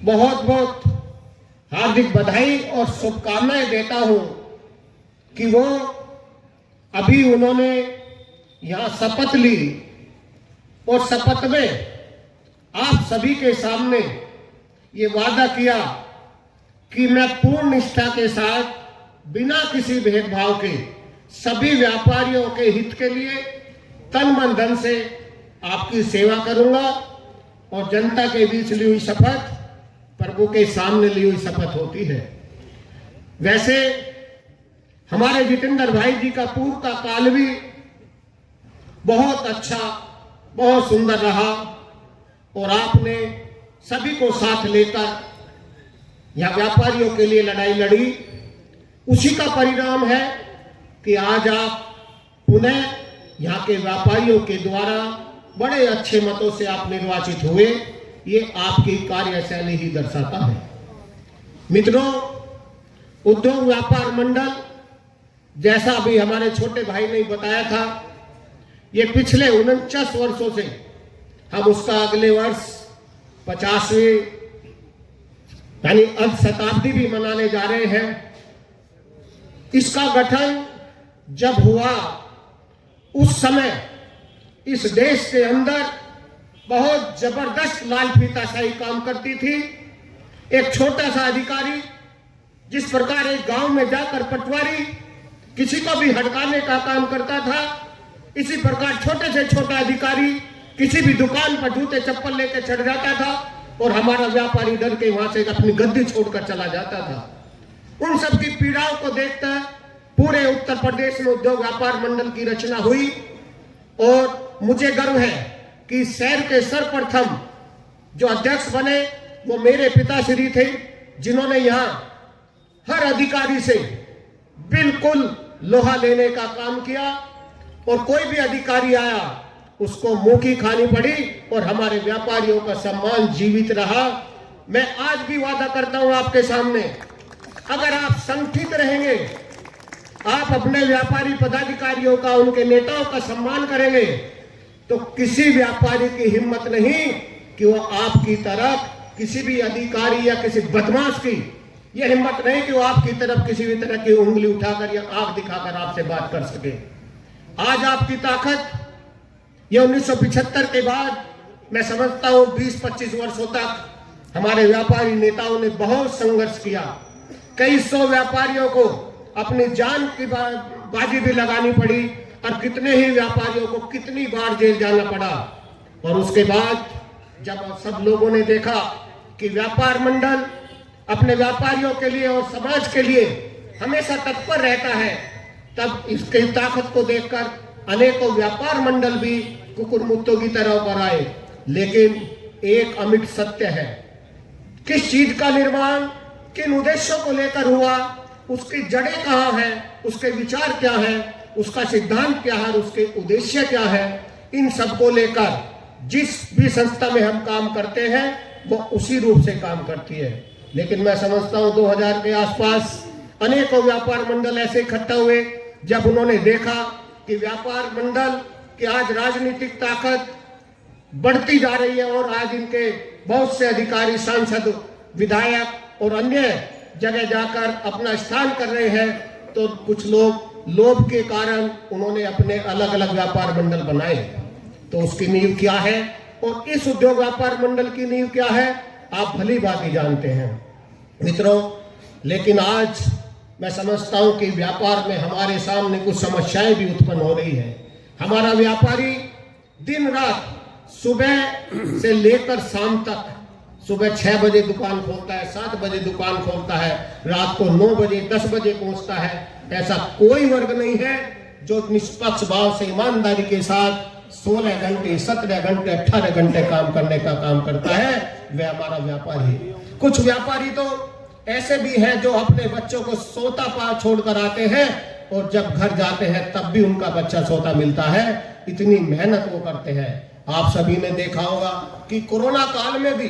बहुत बहुत हार्दिक बधाई और शुभकामनाएं देता हूं कि वो अभी उन्होंने यहां शपथ ली और शपथ में आप सभी के सामने ये वादा किया कि मैं पूर्ण निष्ठा के साथ बिना किसी भेदभाव के सभी व्यापारियों के हित के लिए तन मन धन से आपकी सेवा करूंगा और जनता के बीच ली हुई शपथ प्रभु के सामने ली हुई शपथ होती है। वैसे हमारे जितेंद्र भाई जी का पूर्व का काल भी बहुत अच्छा, बहुत सुंदर रहा और आपने सभी को साथ लेकर यह व्यापारियों के लिए लड़ाई लड़ी। उसी का परिणाम है कि आज आप पुनः यहाँ के व्यापारियों के द्वारा बड़े अच्छे मतों से आप निर्वाचित हुए। ये आपकी कार्यशैली ही दर्शाता है। मित्रों, उद्योग व्यापार मंडल जैसा अभी हमारे छोटे भाई ने बताया था, ये पिछले 49 वर्षों से हम उसका अगले वर्ष 50वीं यानी अर्ध शताब्दी भी मनाने जा रहे हैं। इसका गठन जब हुआ उस समय इस देश के अंदर बहुत जबरदस्त लाल फीताशाही काम करती थी। एक छोटा सा अधिकारी जिस प्रकार एक गांव में जाकर पटवारी किसी को भी हड़काने का काम करता था, इसी प्रकार छोटे से छोटा अधिकारी किसी भी दुकान पर जूते चप्पल लेकर चढ़ जाता था और हमारा व्यापारी डर के वहां से अपनी गद्दी छोड़कर चला जाता था। उन सब की पीड़ाओं को देखकर पूरे उत्तर प्रदेश में उद्योग व्यापार मंडल की रचना हुई और मुझे गर्व है कि शहर के सर्वप्रथम जो अध्यक्ष बने वो मेरे पिताश्री थे, जिन्होंने यहाँ हर अधिकारी से बिल्कुल लोहा लेने का काम किया और कोई भी अधिकारी आया उसको मुंह की खानी पड़ी और हमारे व्यापारियों का सम्मान जीवित रहा। मैं आज भी वादा करता हूं आपके सामने, अगर आप संगठित रहेंगे, आप अपने व्यापारी पदाधिकारियों का, उनके नेताओं का सम्मान करेंगे, तो किसी व्यापारी की हिम्मत नहीं कि वो आपकी तरफ किसी भी अधिकारी या किसी बदमाश की यह हिम्मत नहीं कि वो आपकी तरफ किसी भी तरह की उंगली उठाकर या आंख दिखाकर आपसे बात कर सके। आज आपकी ताकत ये 1975 के बाद मैं समझता हूं 20-25 वर्षों तक हमारे व्यापारी नेताओं ने बहुत संघर्ष किया। कई 100 व्यापारियों को अपनी जान की बाजी भी लगानी पड़ी और कितने ही व्यापारियों को कितनी बार जेल जाना पड़ा। और उसके बाद जब सब लोगों ने देखा कि व्यापार मंडल अपने व्यापारियों के लिए और समाज के लिए हमेशा तत्पर रहता है, तब इसकी ताकत को देखकर अनेकों व्यापार मंडल भी कुकुरमुत्तों की तरह उभर आए। लेकिन एक अमिट सत्य है, किस चीज का निर्माण किन उद्देश्यों को लेकर हुआ, उसकी जड़ें कहाँ हैं, उसके विचार क्या है, उसका सिद्धांत क्या है, उसके उद्देश्य क्या है, इन सब को लेकर जिस भी संस्था में हम काम करते हैं वो उसी रूप से काम करती है। लेकिन मैं समझता हूं 2000 के आसपास अनेकों व्यापार मंडल ऐसे इकट्ठा हुए जब उन्होंने देखा कि व्यापार मंडल की आज राजनीतिक ताकत बढ़ती जा रही है और आज इनके बहुत से अधिकारी, सांसद, विधायक और अन्य जगह जाकर अपना स्थान कर रहे हैं, तो कुछ लोग लोभ के कारण उन्होंने अपने अलग अलग व्यापार मंडल बनाए। तो उसकी नींव क्या है और इस उद्योग व्यापार मंडल की नींव क्या है, आप भली भांति जानते हैं मित्रों। लेकिन आज मैं समझता हूं कि व्यापार में हमारे सामने कुछ समस्याएं भी उत्पन्न हो रही है। हमारा व्यापारी दिन रात सुबह से लेकर शाम तक, सुबह 6 बजे दुकान खोलता है, 7 बजे दुकान खोलता है, रात को 9 बजे 10 बजे पहुंचता है। ऐसा कोई वर्ग नहीं है जो निष्पक्ष भाव से ईमानदारी के साथ 16 घंटे 17 घंटे 18 घंटे काम करने का काम करता है। वह हमारा व्यापारी है। कुछ व्यापारी तो ऐसे भी हैं जो अपने बच्चों को सोता पा छोड़कर आते हैं और जब घर जाते हैं तब भी उनका बच्चा सोता मिलता है। इतनी मेहनत वो करते हैं। आप सभी ने देखा होगा कि कोरोना काल में भी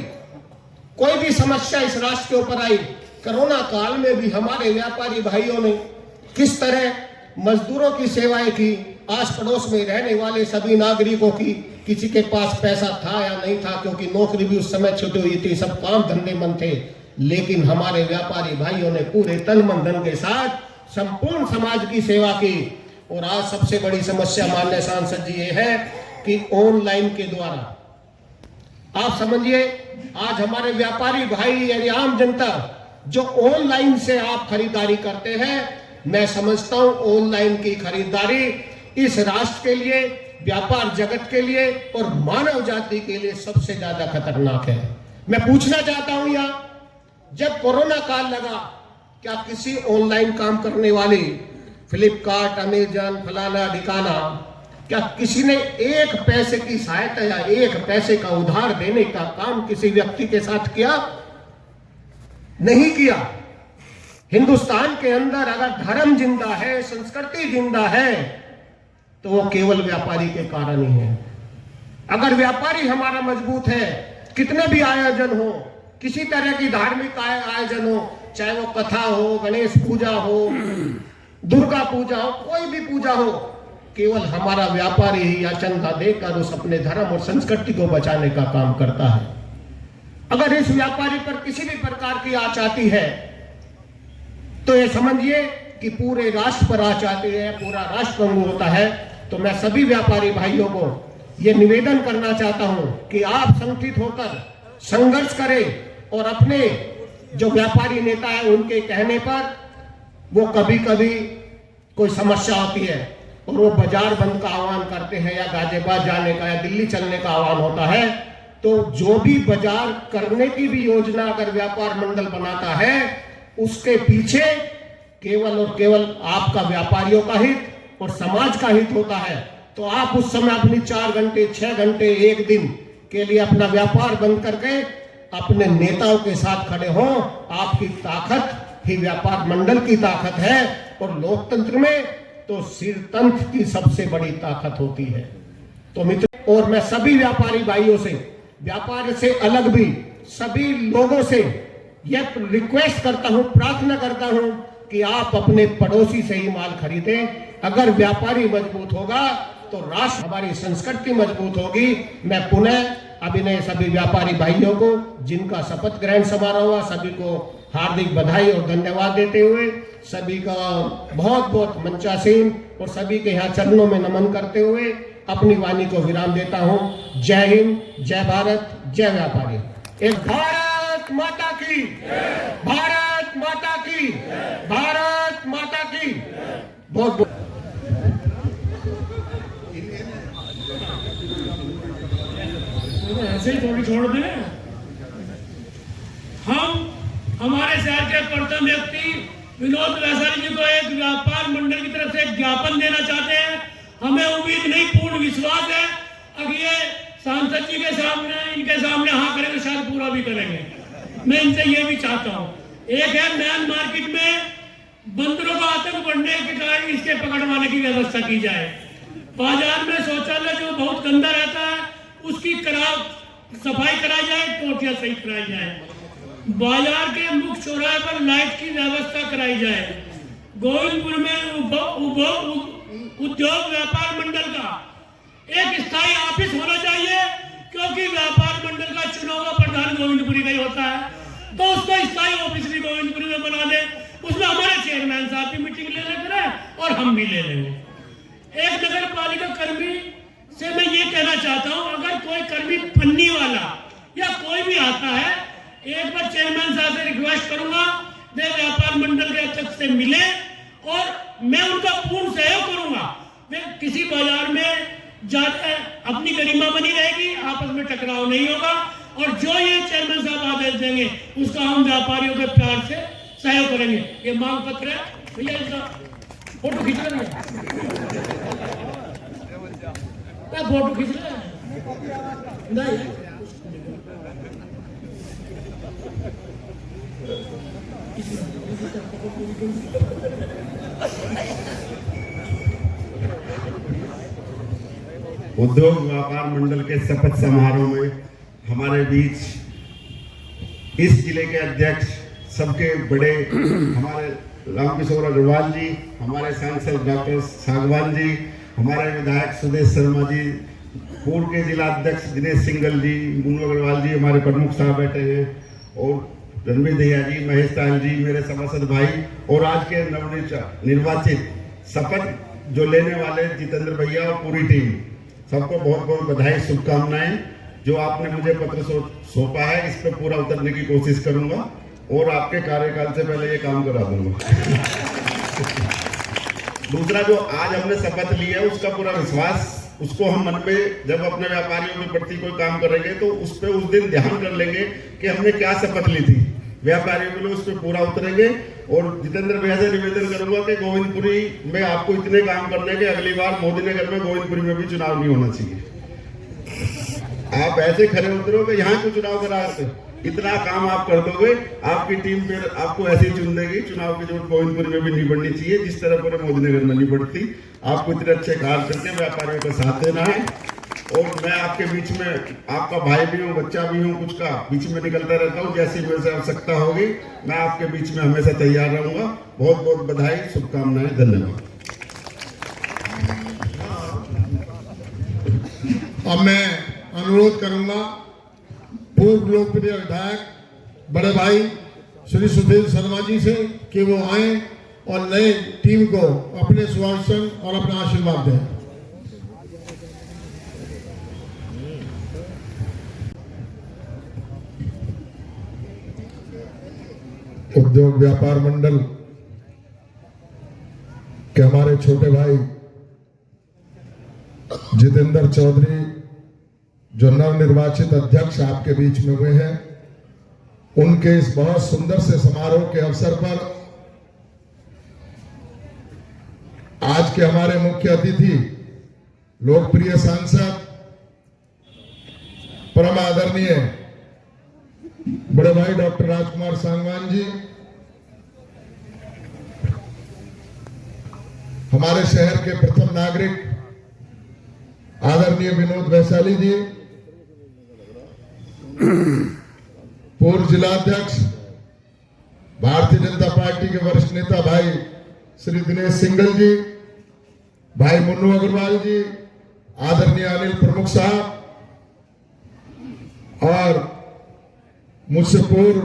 कोई भी समस्या इस राष्ट्र के ऊपर आई, कोरोना काल में भी हमारे व्यापारी भाइयों ने किस तरह मजदूरों की सेवाएं की, आस पड़ोस में रहने वाले सभी नागरिकों की, किसी के पास पैसा था या नहीं था, क्योंकि नौकरी भी उस समय छुट्टी हुई थी, सब काम धंधे बंद थे, लेकिन हमारे व्यापारी भाइयों ने पूरे तन मन धन के साथ संपूर्ण समाज की सेवा की। और आज सबसे बड़ी समस्या माननीय सांसद जी ये है कि ऑनलाइन के द्वारा आप समझिए, आज हमारे व्यापारी भाई यानी आम जनता जो ऑनलाइन से आप खरीदारी करते हैं, मैं समझता हूं ऑनलाइन की खरीदारी इस राष्ट्र के लिए, व्यापार जगत के लिए और मानव जाति के लिए सबसे ज्यादा खतरनाक है। मैं पूछना चाहता हूं यहाँ, जब कोरोना काल लगा, क्या किसी ऑनलाइन काम करने वाली फ्लिपकार्ट, अमेजन, फलाना ढिकाना, क्या किसी ने 1 पैसे की सहायता या 1 पैसे का उधार देने का काम किसी व्यक्ति के साथ किया? नहीं किया। हिंदुस्तान के अंदर अगर धर्म जिंदा है, संस्कृति जिंदा है, तो वो केवल व्यापारी के कारण ही है। अगर व्यापारी हमारा मजबूत है, कितने भी आयोजन हो, किसी तरह की धार्मिक आयोजन हो, चाहे वो कथा हो, गणेश पूजा हो, दुर्गा पूजा हो, कोई भी पूजा हो, केवल हमारा व्यापारी ही या चंदा देकर उस अपने धर्म और संस्कृति को बचाने का काम करता है। अगर इस व्यापारी पर किसी भी प्रकार की आँच आती है तो ये समझिए कि पूरे राष्ट्र पर आँच आती है, पूरा राष्ट्र भंग होता है। तो मैं सभी व्यापारी भाइयों को ये निवेदन करना चाहता हूं कि आप संगठित होकर संघर्ष करें और अपने जो व्यापारी नेता है उनके कहने पर, वो कभी कभी कोई समस्या होती है और वो बाजार बंद का आह्वान करते हैं या गाजियाबाद जाने का या दिल्ली चलने का आह्वान होता है, तो जो भी बाजार करने की भी योजना अगर व्यापार मंडल बनाता है, उसके पीछे केवल और केवल आपका व्यापारियों का हित और समाज का हित होता है। तो आप उस समय अपनी 4 घंटे 6 घंटे 1 दिन के लिए अपना व्यापार बंद करके अपने नेताओं के साथ खड़े हो। आपकी ताकत ही व्यापार मंडल की ताकत है और लोकतंत्र में तो सिरतंत्र की सबसे बड़ी ताकत होती है। तो मित्र, और मैं सभी व्यापारी भाइयों से, व्यापार से अलग भी सभी लोगों से यह रिक्वेस्ट करता हूं, प्रार्थना करता हूं कि आप अपने पड़ोसी से ही माल खरीदें। अगर व्यापारी मजबूत होगा तो राष्ट्र, हमारी संस्कृति मजबूत होगी। मैं पुनः अभिनय सभी व्यापारी भाइयों को जिनका शपथ ग्रहण समारोह हुआ, सभी को हार्दिक बधाई और धन्यवाद देते हुए सभी का बहुत बहुत मंचासीन और सभी के यहाँ चरणों में नमन करते हुए अपनी वाणी को विराम देता हूँ। जय हिंद, जय भारत, जय व्यापारी। एक भारत माता की, भारत माता की, भारत माता की। बहुत बहुत ऐसे ही थोड़ी छोड़ दें। हम हमारे शहर के प्रथम व्यक्ति विनोद वैशाली जी को एक व्यापार मंडल की तरफ से एक ज्ञापन देना चाहते हैं। हमें उम्मीद नहीं, पूर्ण विश्वास है अब ये सांसद जी के सामने, इनके सामने हाँ करेंगे, शायद पूरा भी करेंगे। मैं इनसे ये भी चाहता हूँ, एक है मैन मार्केट में बंदरों का आतंक बढ़ने के कारण इसके पकड़वाने की व्यवस्था की जाए। बाजार में शौचालय जो बहुत गंदा रहता है उसकी सफाई कराई जाए, टोटियां सही कराई जाए। बाजार के मुख्य चौराहे पर लाइट की व्यवस्था कराई जाए गोविंदपुर में उद्योग व्यापार मंडल का एक स्थायी ऑफिस होना चाहिए, क्योंकि व्यापार मंडल का चुनाव प्रधान गोविंदपुरी का ही होता है। तो उसको स्थायी ऑफिस भी गोविंदपुरी में बना दे, उसमें हमारे चेयरमैन साहब की मीटिंग ले लेते हैं और हम भी ले लेंगे। एक नगर पालिका कर्मी से मैं ये कहना चाहता हूं, अगर कोई कर्मी पन्नी वाला या कोई भी आता है, एक बार चेयरमैन साहब से रिक्वेस्ट करूंगा, वे व्यापार मंडल के अध्यक्ष से मिले और मैं उनका पूर्ण सहयोग करूंगा। वे किसी बाजार में जाते अपनी गरिमा बनी रहेगी, आपस में टकराव नहीं होगा, और जो ये चेयरमैन साहब आदेश देंगे उसका हम व्यापारियों के प्यार से सहयोग करेंगे। ये मांग पत्र है भैया, इसका फोटो खींच रहे हैं, फोटो खींच रहे हैं नहीं। उद्योग व्यापार मंडल के शपथ समारोह में हमारे बीच इस जिले के अध्यक्ष, सबके बड़े हमारे रामकिशोर अग्रवाल जी, हमारे सांसद डॉक्टर सागवान जी, हमारे विधायक सुदेश शर्मा जी, पूर्व के जिला अध्यक्ष दिनेश सिंगल जी, मुन्नू अग्रवाल जी, हमारे प्रमुख साहब बैठे हैं, और रणवीर दहिया जी, महेश ताल जी, मेरे सभासद भाई, और आज के नवनिर्वाचित शपथ जो लेने वाले जितेंद्र भैया और पूरी टीम, सबको बहुत बहुत बधाई, शुभकामनाएं। जो आपने मुझे पत्र सौंपा है, इस पर पूरा उतरने की कोशिश करूंगा और आपके कार्यकाल से पहले ये काम करा दूंगा। दूसरा, जो आज हमने शपथ ली है उसका पूरा विश्वास, उसको हम मन में जब अपने व्यापारियों के प्रति कोई काम करेंगे तो उस पर उस दिन ध्यान कर लेंगे कि हमने क्या शपथ ली थी, व्यापारियों के लिए उस पर पूरा उतरेंगे। और जितेंद्र भैया से निवेदन करूंगा कि गोविंदपुरी में आपको इतने काम करने के अगली बार मोदी नगर में गोविंदपुरी में भी चुनाव नहीं होना चाहिए। आप ऐसे खड़े उतरो कि यहाँ क्यों चुनाव कराते, इतना काम आप कर दोगे, आपकी टीम फिर आपको ऐसे ही चुन देगी। चुनाव की जरूरत गोविंदपुर में भी नहीं बढ़नी चाहिए, जिस तरह पूरे मोदी नगर में नहीं बढ़ती। आपको इतने अच्छे कार्य करके व्यापारियों का साथ देना है, और मैं आपके बीच में आपका भाई भी हूँ, बच्चा भी हूँ, कुछ का बीच में निकलता रहता हूँ, जैसी मेरे से आवश्यकता होगी मैं आपके बीच में हमेशा तैयार रहूंगा। बहुत बहुत बधाई, शुभकामनाएं, धन्यवाद। अब मैं अनुरोध करूंगा पूर्व लोकप्रिय विधायक बड़े भाई श्री सुधीर शर्मा जी से कि वो आए और नए टीम को अपने सुभाषण और अपना आशीर्वाद दें। उद्योग व्यापार मंडल के हमारे छोटे भाई जितेंद्र चौधरी, जो नवनिर्वाचित अध्यक्ष आपके बीच में हुए हैं, उनके इस बहुत सुंदर से समारोह के अवसर पर आज के हमारे मुख्य अतिथि लोकप्रिय सांसद परम आदरणीय बड़े भाई डॉक्टर राजकुमार सांगवान जी, हमारे शहर के प्रथम नागरिक आदरणीय विनोद वैशाली जी, पूर्व जिलाध्यक्ष भारतीय जनता पार्टी के वरिष्ठ नेता भाई श्री दिनेश सिंगल जी, भाई मुन्नू अग्रवाल जी, आदरणीय अनिल प्रमुख साहब, और मुझसे पूर्व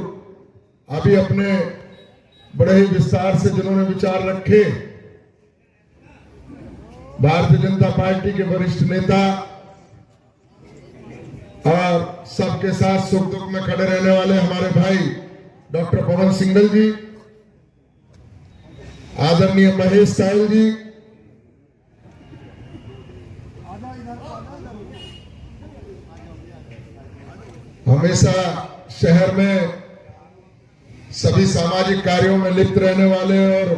अभी अपने बड़े ही विस्तार से जिन्होंने विचार रखे, भारतीय जनता पार्टी के वरिष्ठ नेता और सबके साथ सुख दुख में खड़े रहने वाले हमारे भाई डॉक्टर पवन सिंगल जी, आदरणीय महेश साहिल जी, हमेशा शहर में सभी सामाजिक कार्यों में लिप्त रहने वाले और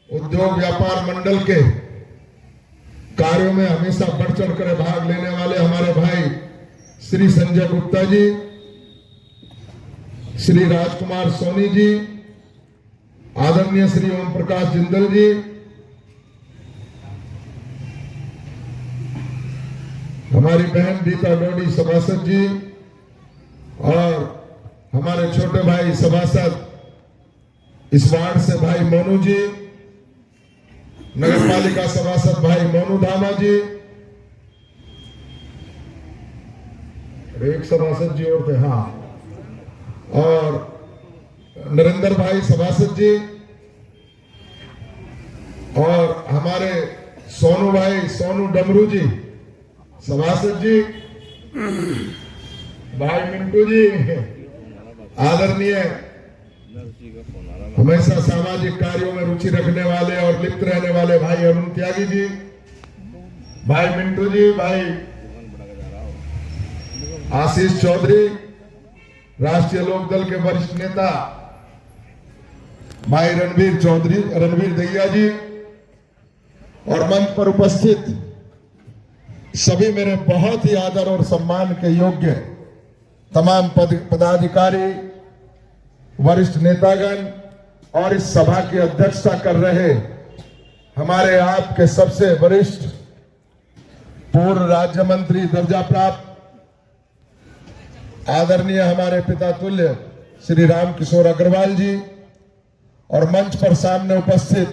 उद्योग व्यापार मंडल के कार्यों में हमेशा बढ़ चढ़ कर भाग लेने वाले हमारे भाई श्री संजय गुप्ता जी, श्री राजकुमार सोनी जी, आदरणीय श्री ओम प्रकाश जिंदल जी, हमारी बहन गीता डोडी सभासद जी, और हमारे छोटे भाई सभासद इस वार्ड से भाई मोनू जी, नगर पालिका सभासद भाई मोनू धामा जी, एक सभासद जी और थे, हाँ, और नरेंद्र भाई सभासद जी, और हमारे सोनू भाई सोनू डमरू जी सभासद जी, भाई मिंटू जी आदरणीय, हमेशा सामाजिक कार्यों में रुचि रखने वाले और लिप्त रहने वाले भाई अरुण त्यागी जी, भाई मिंटू जी, भाई आशीष चौधरी, राष्ट्रीय लोकदल के वरिष्ठ नेता भाई रणवीर दैया जी, और मंच पर उपस्थित सभी मेरे बहुत ही आदर और सम्मान के योग्य तमाम पदाधिकारी, वरिष्ठ नेतागण और इस सभा की अध्यक्षता कर रहे हमारे आपके सबसे वरिष्ठ पूर्व राज्य मंत्री दर्जा प्राप्त आदरणीय हमारे पिता तुल्य श्री राम किशोर अग्रवाल जी, और मंच पर सामने उपस्थित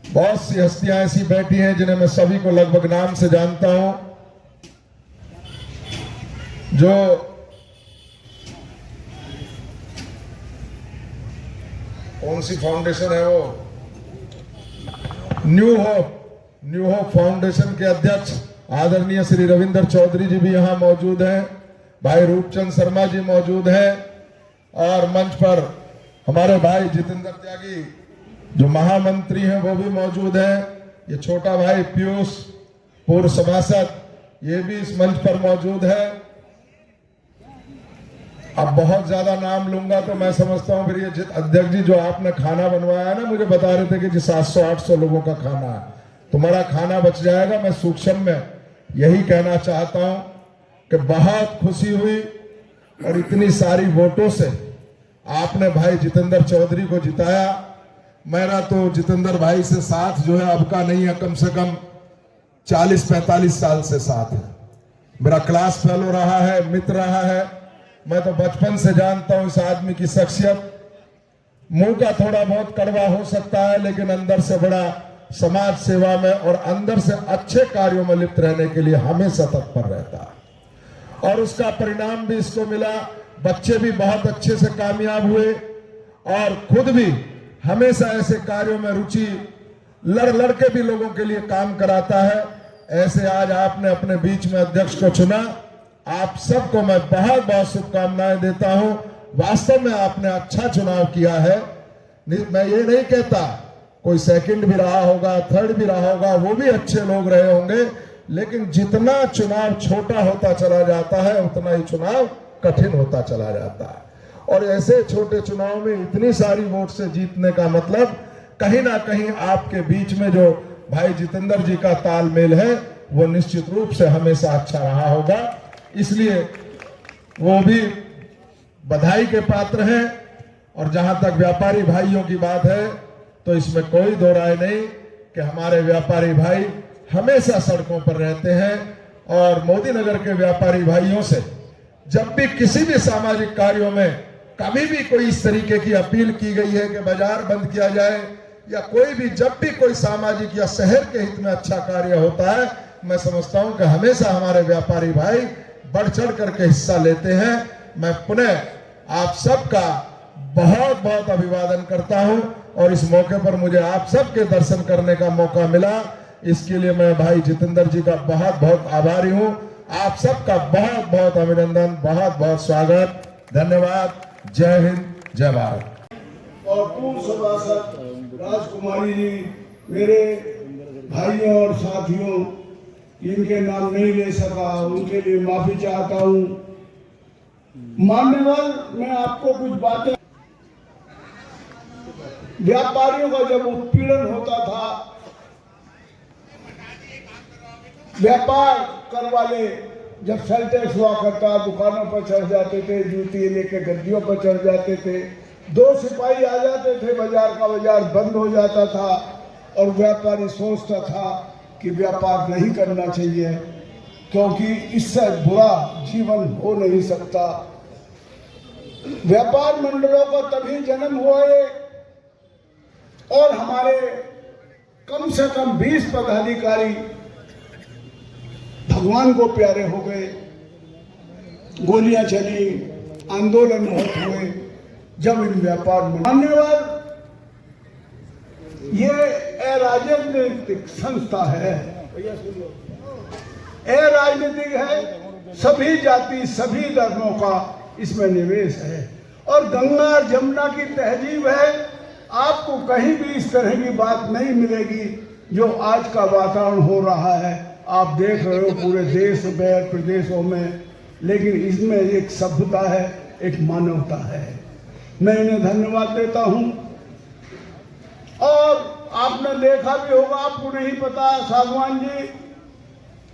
बहुत सी हस्तियां ऐसी बैठी हैं जिन्हें मैं सभी को लगभग नाम से जानता हूं, जो कौन सी फाउंडेशन है वो, न्यू होप फाउंडेशन के अध्यक्ष आदरणीय श्री रविंदर चौधरी जी भी यहां मौजूद हैं, भाई रूपचंद शर्मा जी मौजूद हैं, और मंच पर हमारे भाई जितेंद्र त्यागी जो महामंत्री हैं वो भी मौजूद हैं, ये छोटा भाई पीयूष पूर्व सभासद ये भी इस मंच पर मौजूद है। अब बहुत ज्यादा नाम लूंगा तो मैं समझता हूं फिर ये अध्यक्ष जी जो आपने खाना बनवाया है ना, मुझे बता रहे थे कि जी 700-800 लोगों का खाना है, तुम्हारा खाना बच जाएगा। मैं सूक्ष्म में यही कहना चाहता हूं कि बहुत खुशी हुई और इतनी सारी वोटों से आपने भाई जितेंद्र चौधरी को जिताया। मेरा तो जितेंद्र भाई से साथ जो है अब का नहीं है, कम से कम 40-45 साल से साथ है। मेरा क्लास फेलो रहा है, मित्र रहा है। मैं तो बचपन से जानता हूं इस आदमी की शख्सियत। मुंह का थोड़ा बहुत कड़वा हो सकता है लेकिन अंदर से बड़ा समाज सेवा में और अंदर से अच्छे कार्यों में लिप्त रहने के लिए हमेशा तत्पर रहता है और उसका परिणाम भी इसको मिला। बच्चे भी बहुत अच्छे से कामयाब हुए और खुद भी हमेशा ऐसे कार्यों में रुचि लड़ के भी लोगों के लिए काम कराता है। ऐसे आज आपने अपने बीच में अध्यक्ष को चुना। आप सबको मैं बहुत बहुत शुभकामनाएं देता हूं। वास्तव में आपने अच्छा चुनाव किया है। मैं ये नहीं कहता कोई सेकंड भी रहा होगा, थर्ड भी रहा होगा, वो भी अच्छे लोग रहे होंगे, लेकिन जितना चुनाव छोटा होता चला जाता है उतना ही चुनाव कठिन होता चला जाता है। और ऐसे छोटे चुनाव में इतनी सारी वोट से जीतने का मतलब कहीं ना कहीं आपके बीच में जो भाई जितेंद्र जी का तालमेल है वो निश्चित रूप से हमेशा अच्छा रहा होगा। इसलिए वो भी बधाई के पात्र हैं। और जहां तक व्यापारी भाइयों की बात है तो इसमें कोई दो राय नहीं कि हमारे व्यापारी भाई हमेशा सड़कों पर रहते हैं। और मोदी नगर के व्यापारी भाइयों से जब भी किसी भी सामाजिक कार्यों में कभी भी कोई इस तरीके की अपील की गई है कि बाजार बंद किया जाए या कोई भी जब भी कोई सामाजिक या शहर के हित में अच्छा कार्य होता है, मैं समझता हूं कि हमेशा हमारे व्यापारी भाई बढ़ चढ़ करके हिस्सा लेते हैं। मैं पुनः आप सबका बहुत बहुत अभिवादन करता हूं और इस मौके पर मुझे आप सबके दर्शन करने का मौका मिला, इसके लिए मैं भाई जितेंद्र जी का बहुत बहुत आभारी हूं। आप सबका बहुत बहुत अभिनंदन, बहुत बहुत स्वागत, धन्यवाद। जय हिंद, जय भारत। और पूर्व सभासद राजकुमारी जी, मेरे भाइयों और साथियों, इनके नाम नहीं ले सका, उनके लिए माफी चाहता हूं। मान्यवर, मैं आपको कुछ बातें, व्यापारियों का जब उत्पीड़न होता था, व्यापार कर वाले जब सेल टैक्स हुआ करता, दुकानों पर चढ़ जाते थे, जूती लेके गद्दियों पर चढ़ जाते थे, 2 सिपाही आ जाते थे, बाजार का बाजार बंद हो जाता था और व्यापारी सोचता था कि व्यापार नहीं करना चाहिए क्योंकि इससे बुरा जीवन हो नहीं सकता। व्यापार मंडलों का तभी जन्म हुआ है और हमारे कम से कम 20 पदाधिकारी भगवान को प्यारे हो गए, गोलियां चली, आंदोलन बहुत हुए। जब इन व्यापार में मान्यवर, ये अराजनीतिक संस्था है, अराजनीतिक है, सभी जाति सभी धर्मों का इसमें निवेश है और गंगा और जमुना की तहजीब है। आपको कहीं भी इस तरह की बात नहीं मिलेगी जो आज का वातावरण हो रहा है। आप देख रहे हो पूरे देश में, प्रदेशों में, लेकिन इसमें एक सभ्यता है, एक मानवता है। मैं इन्हें धन्यवाद देता हूं। और आपने देखा भी होगा, आपको नहीं पता, सागवान जी,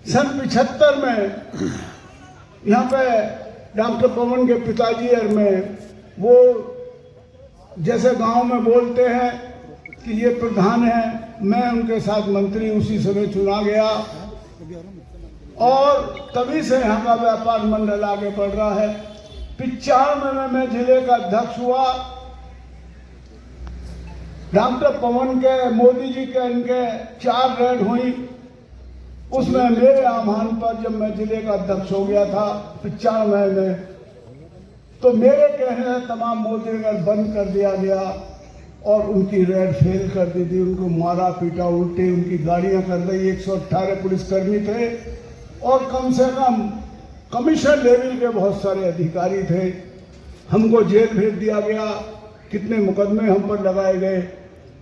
सन 75 में यहाँ पे डॉक्टर पवन के पिताजी और में वो जैसे गांव में बोलते हैं कि ये प्रधान है, मैं उनके साथ मंत्री उसी समय चुना गया और तभी से यहाँ का व्यापार मंडल आगे बढ़ रहा है। 95 में मैं जिले का अध्यक्ष हुआ। डॉक्टर पवन के, मोदी जी के, इनके 4 रेड हुई। उसमें मेरे आह्वान पर जब मैं जिले का अध्यक्ष हो गया था 95 में, तो मेरे कहने से तमाम मोदीनगर बंद कर दिया गया और उनकी रेड फेल कर दी थी। उनको मारा पीटा, उल्टी उनकी गाड़ियां कर दी। 118 पुलिसकर्मी थे और कम से कम कमिश्नर लेवल के बहुत सारे अधिकारी थे। हमको जेल भेज दिया गया, कितने मुकदमे हम पर लगाए गए।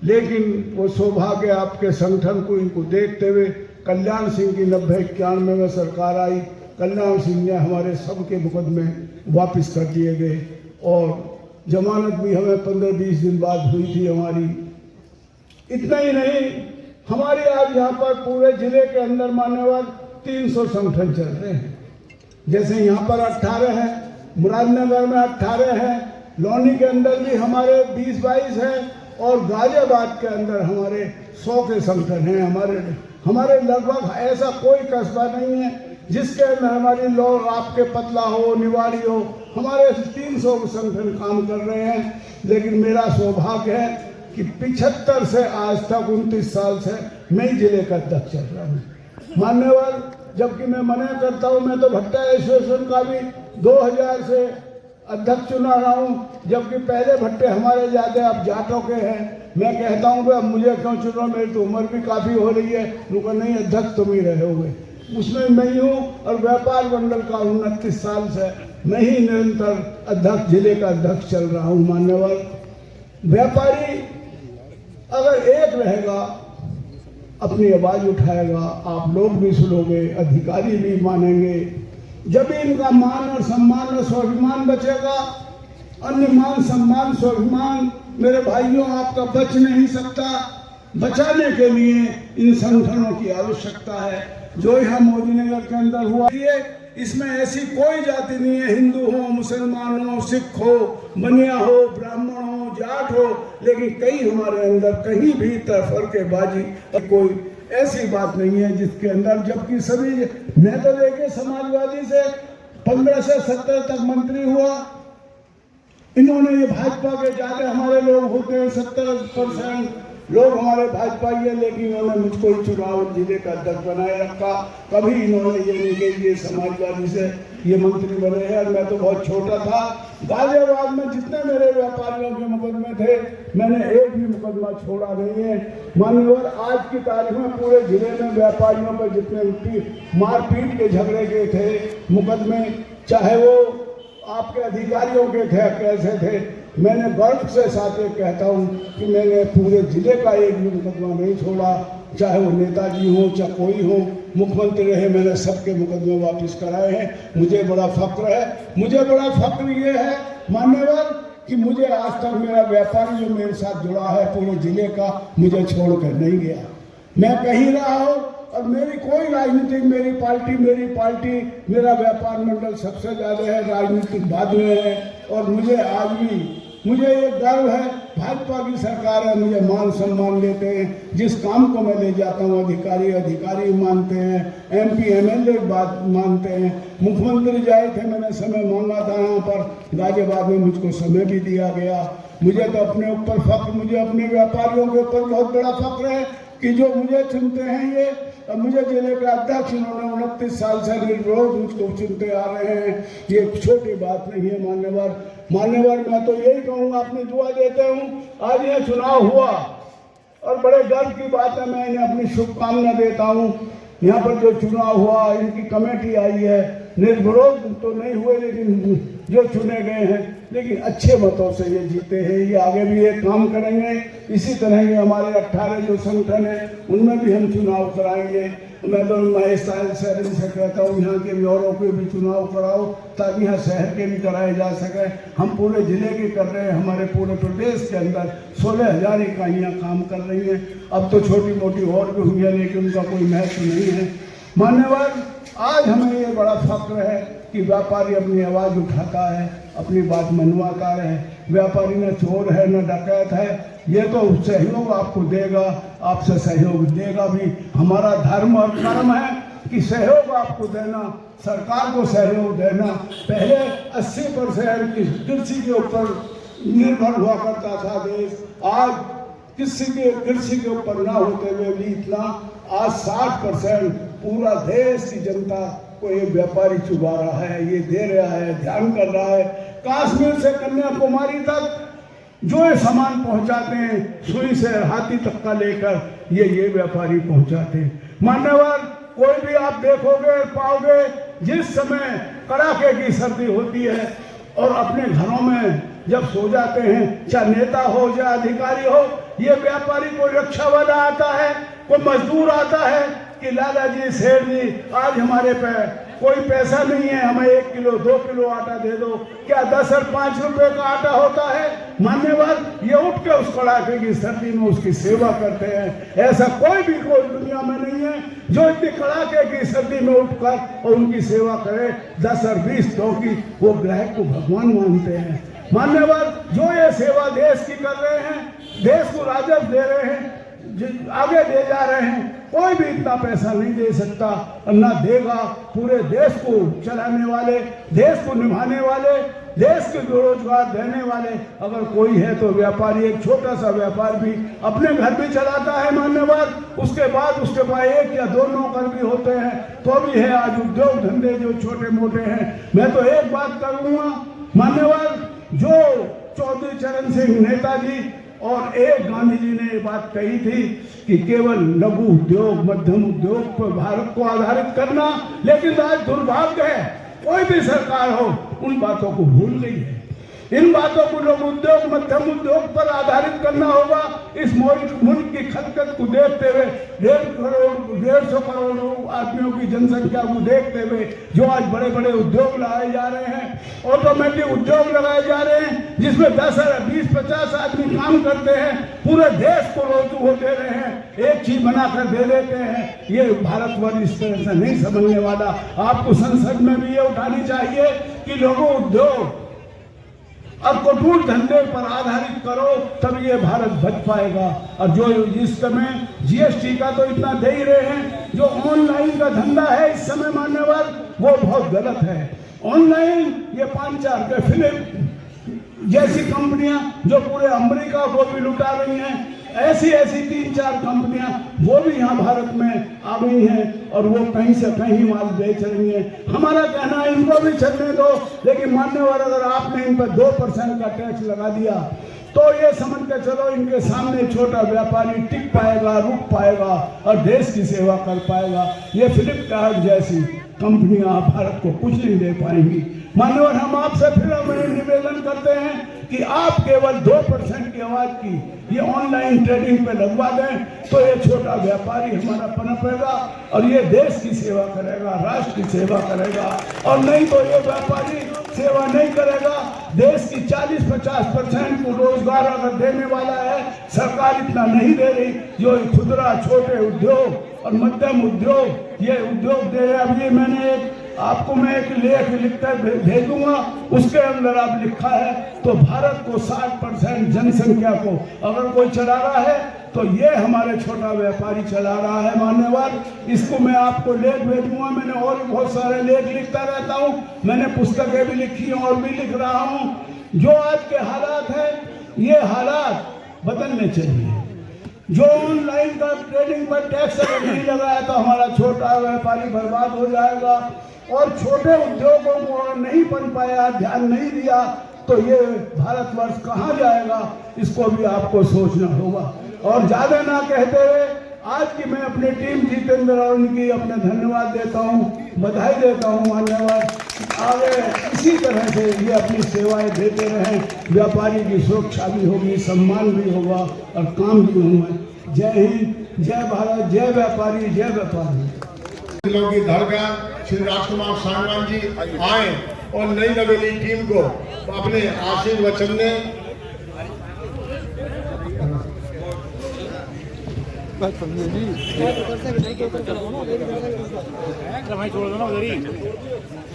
लेकिन वो सौभाग्य आपके संगठन को, इनको देखते हुए कल्याण सिंह की 90-91 में सरकार आई। कल्याण सिंह ने हमारे सबके मुकदमे वापस कर दिए गए और जमानत भी हमें 15-20 दिन बाद हुई थी हमारी। इतना ही नहीं, हमारे आज यहाँ पर पूरे जिले के अंदर मान्यवर 300 संगठन चल रहे हैं। जैसे यहाँ पर 18 हैं, मुरादनगर में 18 हैं, लौनी के अंदर भी हमारे 20-22 हैं और गाजियाबाद के अंदर हमारे 100 के संगठन हैं। हमारे लगभग ऐसा कोई कस्बा नहीं है जिसके अंदर हमारी लोग आपके पतला हो, निवाड़ी हो, हमारे 300 संगठन काम कर रहे हैं। लेकिन मेरा सौभाग्य है कि 75 से आज तक 29 साल से मैं जिले का अध्यक्ष चल रहा हूँ मान्यवर। जबकि मैं मना करता हूँ, मैं तो भट्टा एसोसिएशन का भी 2000 से अध्यक्ष चुना रहा हूँ, जबकि पहले भट्टे हमारे ज़्यादा अब जाटों के हैं। मैं कहता हूँ कि अब मुझे क्यों चुनो, मेरी तो उम्र भी काफ़ी हो रही है। उनको नहीं, अध्यक्ष तुम ही रहे हुए, उसमें मैं ही हूँ। और व्यापार मंडल का 29 साल से मैं ही निरंतर अध्यक्ष, जिले का अध्यक्ष चल रहा हूँ मान्यवर। व्यापारी अगर एक रहेगा, अपनी आवाज़ उठाएगा, आप लोग भी सुनोगे, अधिकारी भी मानेंगे, जब इनका मान और सम्मान और स्वाभिमान बचेगा। अन्य मान, सम्मान, स्वाभिमान मेरे भाइयों आपका बच नहीं सकता। बचाने के लिए इन संगठनों की आवश्यकता है। जो यहाँ मोदीनगर के अंदर हुआ, ये इसमें ऐसी कोई जाति नहीं है, हिंदू हो, मुसलमान हो, सिख हो, बनिया हो, ब्राह्मण हो, जाट हो, लेकिन कई हमारे अंदर कहीं भी फर्केबाजी कोई ऐसी बात नहीं है जिसके अंदर, जबकि सभी, मैं तो देखे समाजवादी से 15 से 70 तक मंत्री हुआ। इन्होंने ये भाजपा के ज्यादा हमारे लोग होते हैं, 70% लोग हमारे भाजपा ही है, लेकिन इन्होंने मुझको ही चुनाव जिले का अध्यक्ष बनाए रखा। कभी इन्होंने ये नहीं कही ये समाजवादी से ये मंत्री बने हैं। और मैं तो बहुत छोटा था। गाजियाबाद में जितने मेरे व्यापारियों के मुकदमे थे, मैंने एक भी मुकदमा छोड़ा नहीं है मान्यवर। आज की तारीख में पूरे जिले में व्यापारियों पर जितने मारपीट के झगड़े के थे मुकदमे, चाहे वो आपके अधिकारियों के थे, कैसे थे, मैंने गर्व से साथ ये कहता हूँ कि मैंने पूरे जिले का एक भी मुकदमा नहीं छोड़ा। चाहे वो नेताजी हो, चाहे कोई हो, मुख्यमंत्री रहे, मैंने सबके मुकदमे वापस कराए हैं। मुझे बड़ा फक्र है। मुझे बड़ा फक्र ये है मान्यवर कि मुझे आज तक मेरा व्यापारी जो मेरे साथ जुड़ा है पूरे जिले का, मुझे छोड़कर नहीं गया। मैं कहीं रहा हूँ और मेरी कोई राजनीतिक, मेरी पार्टी, मेरा व्यापार मंडल सबसे ज़्यादा है, राजनीतिक बाद में है। और मुझे आज भी मुझे ये गर्व है, भाजपा की सरकार है, मुझे मान सम्मान देते हैं। जिस काम को मैं ले जाता हूँ अधिकारी मानते हैं, MP MLA बात मानते हैं। मुख्यमंत्री जाए थे, मैंने समय मांगा था यहाँ पर गाजियाबाद में, मुझको समय भी दिया गया। मुझे तो अपने ऊपर फक्र, मुझे अपने व्यापारियों के ऊपर बहुत बड़ा फक्र है। कि जो मुझे चुनते हैं ये, अब मुझे जिले के अध्यक्ष इन्होंने 29 साल से निर्विरोध मुझको चुनते आ रहे हैं, ये छोटी बात नहीं है। मान्यवर मैं तो यही कहूँगा, अपनी दुआ देते हूँ। आज ये चुनाव हुआ और बड़े गर्व की बात है, मैं इन्हें अपनी शुभकामना देता हूँ। यहाँ पर जो चुनाव हुआ, इनकी कमेटी आई है, निर्विरोध तो नहीं हुए लेकिन जो चुने गए हैं, लेकिन अच्छे मतों से ये जीते हैं। ये आगे भी ये काम करेंगे। इसी तरह के हमारे 18 जो संगठन हैं उनमें भी हम चुनाव कराएंगे। मैं तो महेश शहर से कहता हूँ यहाँ के औरों के भी चुनाव कराओ ताकि यहाँ शहर के भी कराए जा सके। हम पूरे जिले के कर रहे हैं, हमारे पूरे प्रदेश के अंदर 16,000 इकाइयाँ काम कर रही हैं। अब तो छोटी मोटी और भी हुई है लेकिन उनका कोई महत्व नहीं है। मान्यवर, आज हमें ये बड़ा फख्र है कि व्यापारी अपनी आवाज़ उठाता है, अपनी बात मनवाता है। व्यापारी न चोर है न डकैत है, ये तो सहयोग आपको देगा, आपसे सहयोग देगा भी। हमारा धर्म और कर्म है कि सहयोग आपको देना, सरकार को सहयोग देना। पहले 80% कृषि के ऊपर निर्भर हुआ करता था देश, आज कृषि के ऊपर ना होते हुए भी इतना, आज 60% पूरा देश की जनता को ये व्यापारी चुबा रहा है, ये दे रहा है, ध्यान कर रहा है। कश्मीर से कन्याकुमारी तक जो ये सामान पहुंचाते हैं, सुई से हाथी तक का लेकर ये व्यापारी पहुंचाते हैं। मान्यवर, कोई भी आप देखोगे पाओगे, जिस समय कड़ाके की सर्दी होती है और अपने घरों में जब सो जाते हैं, चाहे नेता हो चाहे अधिकारी हो, ये व्यापारी कोई रक्षा वाला आता है, कोई मजदूर आता है कि लाला जी, सेठ जी, आज हमारे पे कोई पैसा नहीं है, हमें 1 किलो 2 किलो आटा दे दो। क्या 10 और 5 रुपए का आटा होता है? मान्यवर, ये उठ के उस कड़ाके की सर्दी में उसकी सेवा करते हैं। ऐसा कोई दुनिया में नहीं है जो इतनी कड़ाके की सर्दी में उठकर और उनकी सेवा करे। 10 और 20 की वो ग्राहक को भगवान मानते हैं। मान्यवर, जो ये सेवा देश की कर रहे हैं, देश को राजस्व दे रहे हैं, आगे दे जा रहे हैं, कोई भी इतना पैसा नहीं दे सकता और ना देगा। पूरे देश को चलाने वाले, देश को निभाने वाले, देश को रोजगार देने वाले अगर कोई है तो व्यापारी। एक छोटा सा व्यापार भी अपने घर भी चलाता है मान्यवर, उसके बाद उसके पास 1 या 2 नौकर भी होते हैं तो भी है। आज उद्योग धंधे जो छोटे मोटे हैं, मैं तो एक बात करूँगा मान्यवर, जो चौधरी चरण सिंह नेताजी और एक गांधी जी ने ये बात कही थी कि केवल लघु उद्योग, मध्यम उद्योग पर भारत को आधारित करना, लेकिन आज दुर्भाग्य है कोई भी सरकार हो उन बातों को भूल गई है। इन बातों को लोग उद्योग, मध्यम उद्योग पर आधारित करना होगा। इस मुल्क की खलकत को देखते हुए, 150 करोड़ आदमियों की जनसंख्या को देखते हुए जो आज बड़े बड़े उद्योग लगाए जा रहे हैं, ऑटोमेटिक उद्योग लगाए जा रहे हैं जिसमें 10 और 20-50 आदमी काम करते हैं, पूरे देश को रोजगार दे रहे हैं, एक चीज बनाकर दे देते हैं। ये भारतवर्ष इस तरह से नहीं समझने वाला। आपको संसद में भी ये उठानी चाहिए कि लोगों उद्योग अब कठोर धंधे पर आधारित करो, तब ये भारत बच पाएगा। और जो इस समय जीएसटी का तो इतना दे ही रहे हैं, जो ऑनलाइन का धंधा है इस समय मान्यवर, वो बहुत गलत है। ऑनलाइन ये 5-4 के फिल्म जैसी कंपनियां जो पूरे अमेरिका को भी लुटा रही हैं, ऐसी 3-4 कंपनियां वो भी यहाँ भारत में आ गई हैं और वो कहीं से कहीं माल बेच रही हैं। हमारा कहना है इनको भी चलने दो, लेकिन मान्यवर अगर आपने इन पर 2% का टैक्स लगा दिया तो ये समझ के चलो इनके सामने छोटा व्यापारी टिक पाएगा, रुक पाएगा और देश की सेवा कर पाएगा। ये फ्लिपकार्ट जैसी कंपनियां भारत को कुछ नहीं दे पाएंगी। मान्यवर, हम आपसे फिर निवेदन करते हैं कि आप केवल 2% की आवाज की ये ऑनलाइन ट्रेडिंग पे लगवा दें तो ये छोटा व्यापारी हमारा पनपेगा और ये देश की सेवा करेगा, राष्ट्र की सेवा करेगा। और नहीं तो ये व्यापारी सेवा नहीं करेगा। देश की 40-50% को रोजगार अगर देने वाला है, सरकार इतना नहीं दे रही जो खुदरा छोटे उद्योग और मध्यम उद्योग ये उद्योग दे रहे। अब ये मैंने आपको मैं एक लेख लिखकर भेजूंगा, उसके अंदर आप लिखा है तो भारत को 60% जनसंख्या को अगर कोई चला रहा है तो ये हमारे छोटा व्यापारी चला रहा है मान्यवर। इसको मैं आपको लेख भेजूंगा। मैंने और बहुत सारे लेख लिखता रहता हूँ, मैंने पुस्तकें भी लिखी और भी लिख रहा हूँ। जो आज के हालात हैं ये हालात बदलने चाहिए। जो ऑनलाइन का ट्रेडिंग पर टैक्स अगर नहीं लगाया तो हमारा छोटा व्यापारी बर्बाद हो जाएगा, और छोटे उद्योगों को नहीं बन पाया, ध्यान नहीं दिया तो ये भारतवर्ष कहाँ जाएगा, इसको भी आपको सोचना होगा। और ज़्यादा ना कहते हुए आज की मैं अपनी टीम जितेंद्र और उनकी अपना धन्यवाद देता हूँ, बधाई देता हूँ, मान्यवर। आगे इसी तरह से ये अपनी सेवाएं देते रहें, व्यापारी की सुरक्षा भी होगी, सम्मान भी होगा और काम भी होंगे। जय हिंद, जय भारत, जय व्यापारी, जय व्यापारी। दिलों की धड़कन श्री राजकुमार सांगवान जी आए और नई नवेली टीम को अपने आशीष वचन ने छोड़ दो ना उधर ही,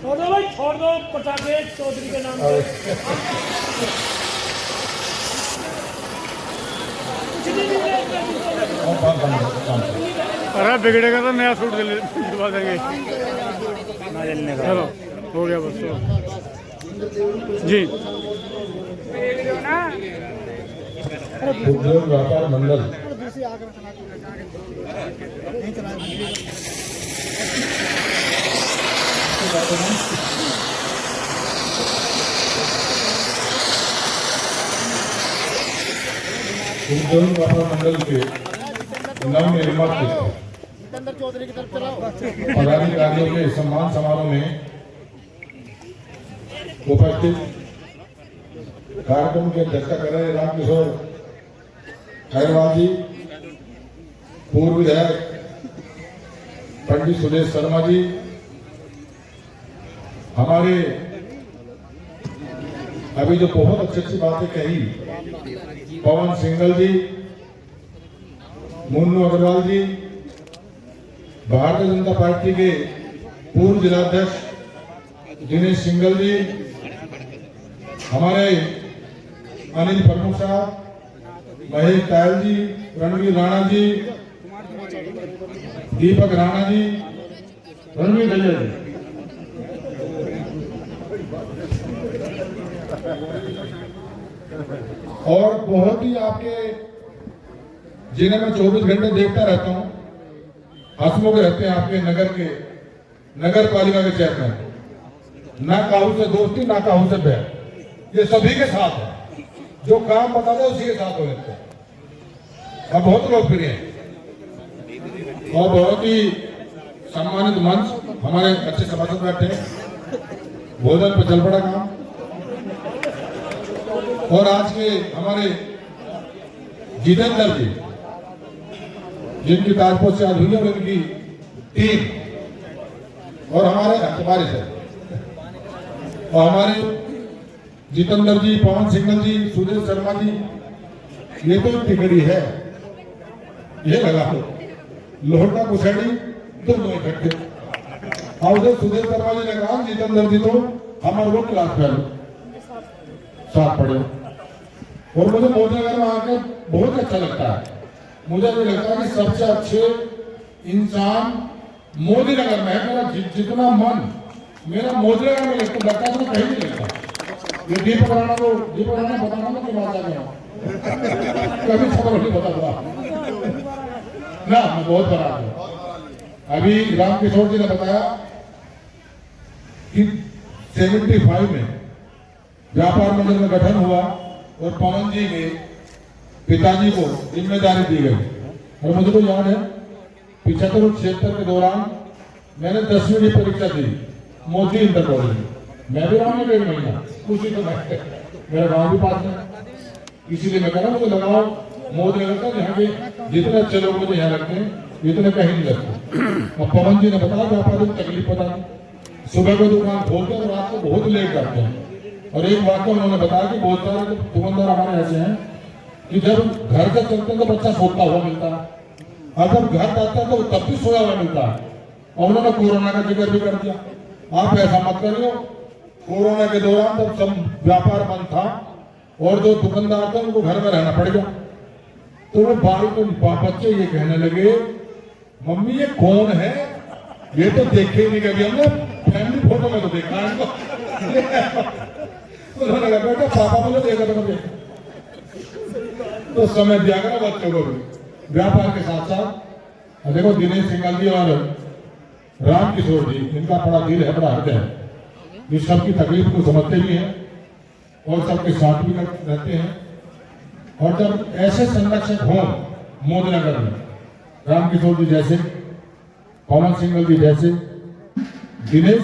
छोड़ दो भाई, छोड़ दो पटाखे चौधरी के नाम से। अरे बिगड़ेगा तो नया सूट दिलवा देंगे। चलो हो गया बस जी। उद्योग व्यापार मंडल उद्योग व्यापार मंडल के नवनिर्मित पदाधिकारियों के सम्मान समारोह में उपस्थित कार्यक्रम की अध्यक्षता कर रहे रामकिशोर खैरवाल जी, पूर्व विधायक पंडित सुरेश शर्मा जी, हमारे अभी जो बहुत अच्छी अच्छी बातें कही पवन सिंघल जी, मुन्नू अग्रवाल जी, भारतीय जनता पार्टी के पूर्व जिलाध्यक्ष दिनेश सिंघल जी, हमारे अनिल प्रमुख साहब, महेश तायल जी, रणवीर राणा जी, दीपक राणा जी, रणवीर भैया जी, और बहुत ही आपके जिन्हें मैं 24 घंटे देखता रहता हूं, हंसमुख रहते हैं आपके नगर पालिका के चेयरमैन, ना काहू से दोस्ती ना काहू से बैर, ये सभी के साथ है, जो काम बताते उसी के साथ हो जाते हैं और बहुत लोकप्रिय है और बहुत ही सम्मानित मंच हमारे अच्छे सभासद बैठे हैं, भोजन पर चल पड़ा काम। और आज के हमारे जितेंद्र जी, जिनकी ताजपोश से आज हुई और इनकी टीम और हमारे से और हमारे जितेंद्र जी, पवन सिंघल जी, सुरेश शर्मा जी, ये तो टिकड़ी है, ये लगा लो लोहटा कुशड़ी दोनों इकट्ठे। और उधर सुरेश शर्मा जी ने कहा जितेंद्र जी तो हमारे वो क्लास फेलो साथ पढ़े, और मुझे मोदीनगर में आकर बहुत अच्छा लगता है। मुझे भी लगता है कि सबसे अच्छे इंसान मोदीनगर में है। मेरा जितना मन मेरा मोदीनगर में लगता है तो कहीं नहीं लगता। ये दीपक राणा बताना ना कि बात आ गया कभी खबर नहीं बता ना, मैं बहुत बड़ा हूं। अभी रामकिशोर जी ने बताया कि 75 में व्यापार मंडल का गठन हुआ और पवन जी के पिताजी को जिम्मेदारी दी गई। और मुझे तो याद है 75 और 76 के दौरान मैंने 10वीं की परीक्षा दी मोदी इंटर कॉलेज में। मैं भी रहा 1.5 महीना, उसी तो मेरा गाँव भी पास है, इसीलिए मैं कह रहा हूँ मुझे लगाओ मोदी लगता है। यहाँ के जितने अच्छे लोग मुझे यहाँ लगते हैं इतने कहीं नहीं लगते। और पवन जी ने बताया व्यापारी को तकलीफ पता नहीं, सुबह को दुकान खोलते हैं रात को बहुत लेट करते हैं। और एक बात तो उन्होंने बताया कि बहुत सारे दुकानदार हमारे ऐसे हैं कि जब घर से चलते हैं तो बच्चा सोता हुआ मिलता है, और जब घर जाता है तो तब भी सोया हुआ मिलता है। और उन्होंने कोरोना का जिक्र भी कर दिया। आप ऐसा मत करियो, कोरोना के दौरान जब सब व्यापार बंद था और जो दुकानदार थे उनको घर में रहना पड़ गया, तो वो बच्चे ये कहने लगे मम्मी ये कौन है, ये तो देखे ही नहीं कभी हमने, फैमिली फोटो में तो देखा है इनको। उन्होंने कहा बेटा पापा मुझे देखा था कभी, तो समय दिया करा बच्चों को भी। व्यापार के साथ साथ देखो दिनेश सिंघल जी और राम किशोर जी, इनका बड़ा दिल है, बड़ा हृदय है, ये सबकी तकलीफ को समझते भी हैं और सबके साथ भी रहते हैं। और जब ऐसे संरक्षक हों मोदनगर में, राम किशोर जी जैसे, पवन सिंघल जी जैसे, दिनेश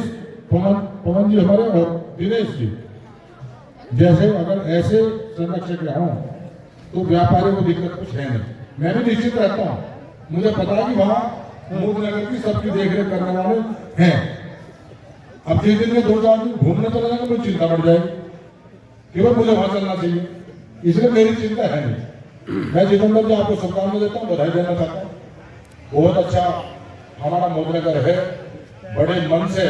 पवन जी हमारे और दिनेश जी जैसे, अगर ऐसे संरक्षक हों तो व्यापारियों को दिक्कत कुछ है नहीं। मैं भी निश्चित रहता हूँ, मुझे पता है कि वहाँ मोदनगर की सबकी देखरेख करने वाले हैं। अब जिस दिन में 2-4 दिन घूमने चला जाएगा मुझे चिंता बढ़ जाएगी कि भाई मुझे वहां चलना चाहिए, इसलिए मेरी चिंता है नहीं। मैं जितेंद्र जी आपको शुभकामनाएं देता हूँ, बधाई देना चाहता हूँ। बहुत अच्छा हमारा मोदनगर है, बड़े मन से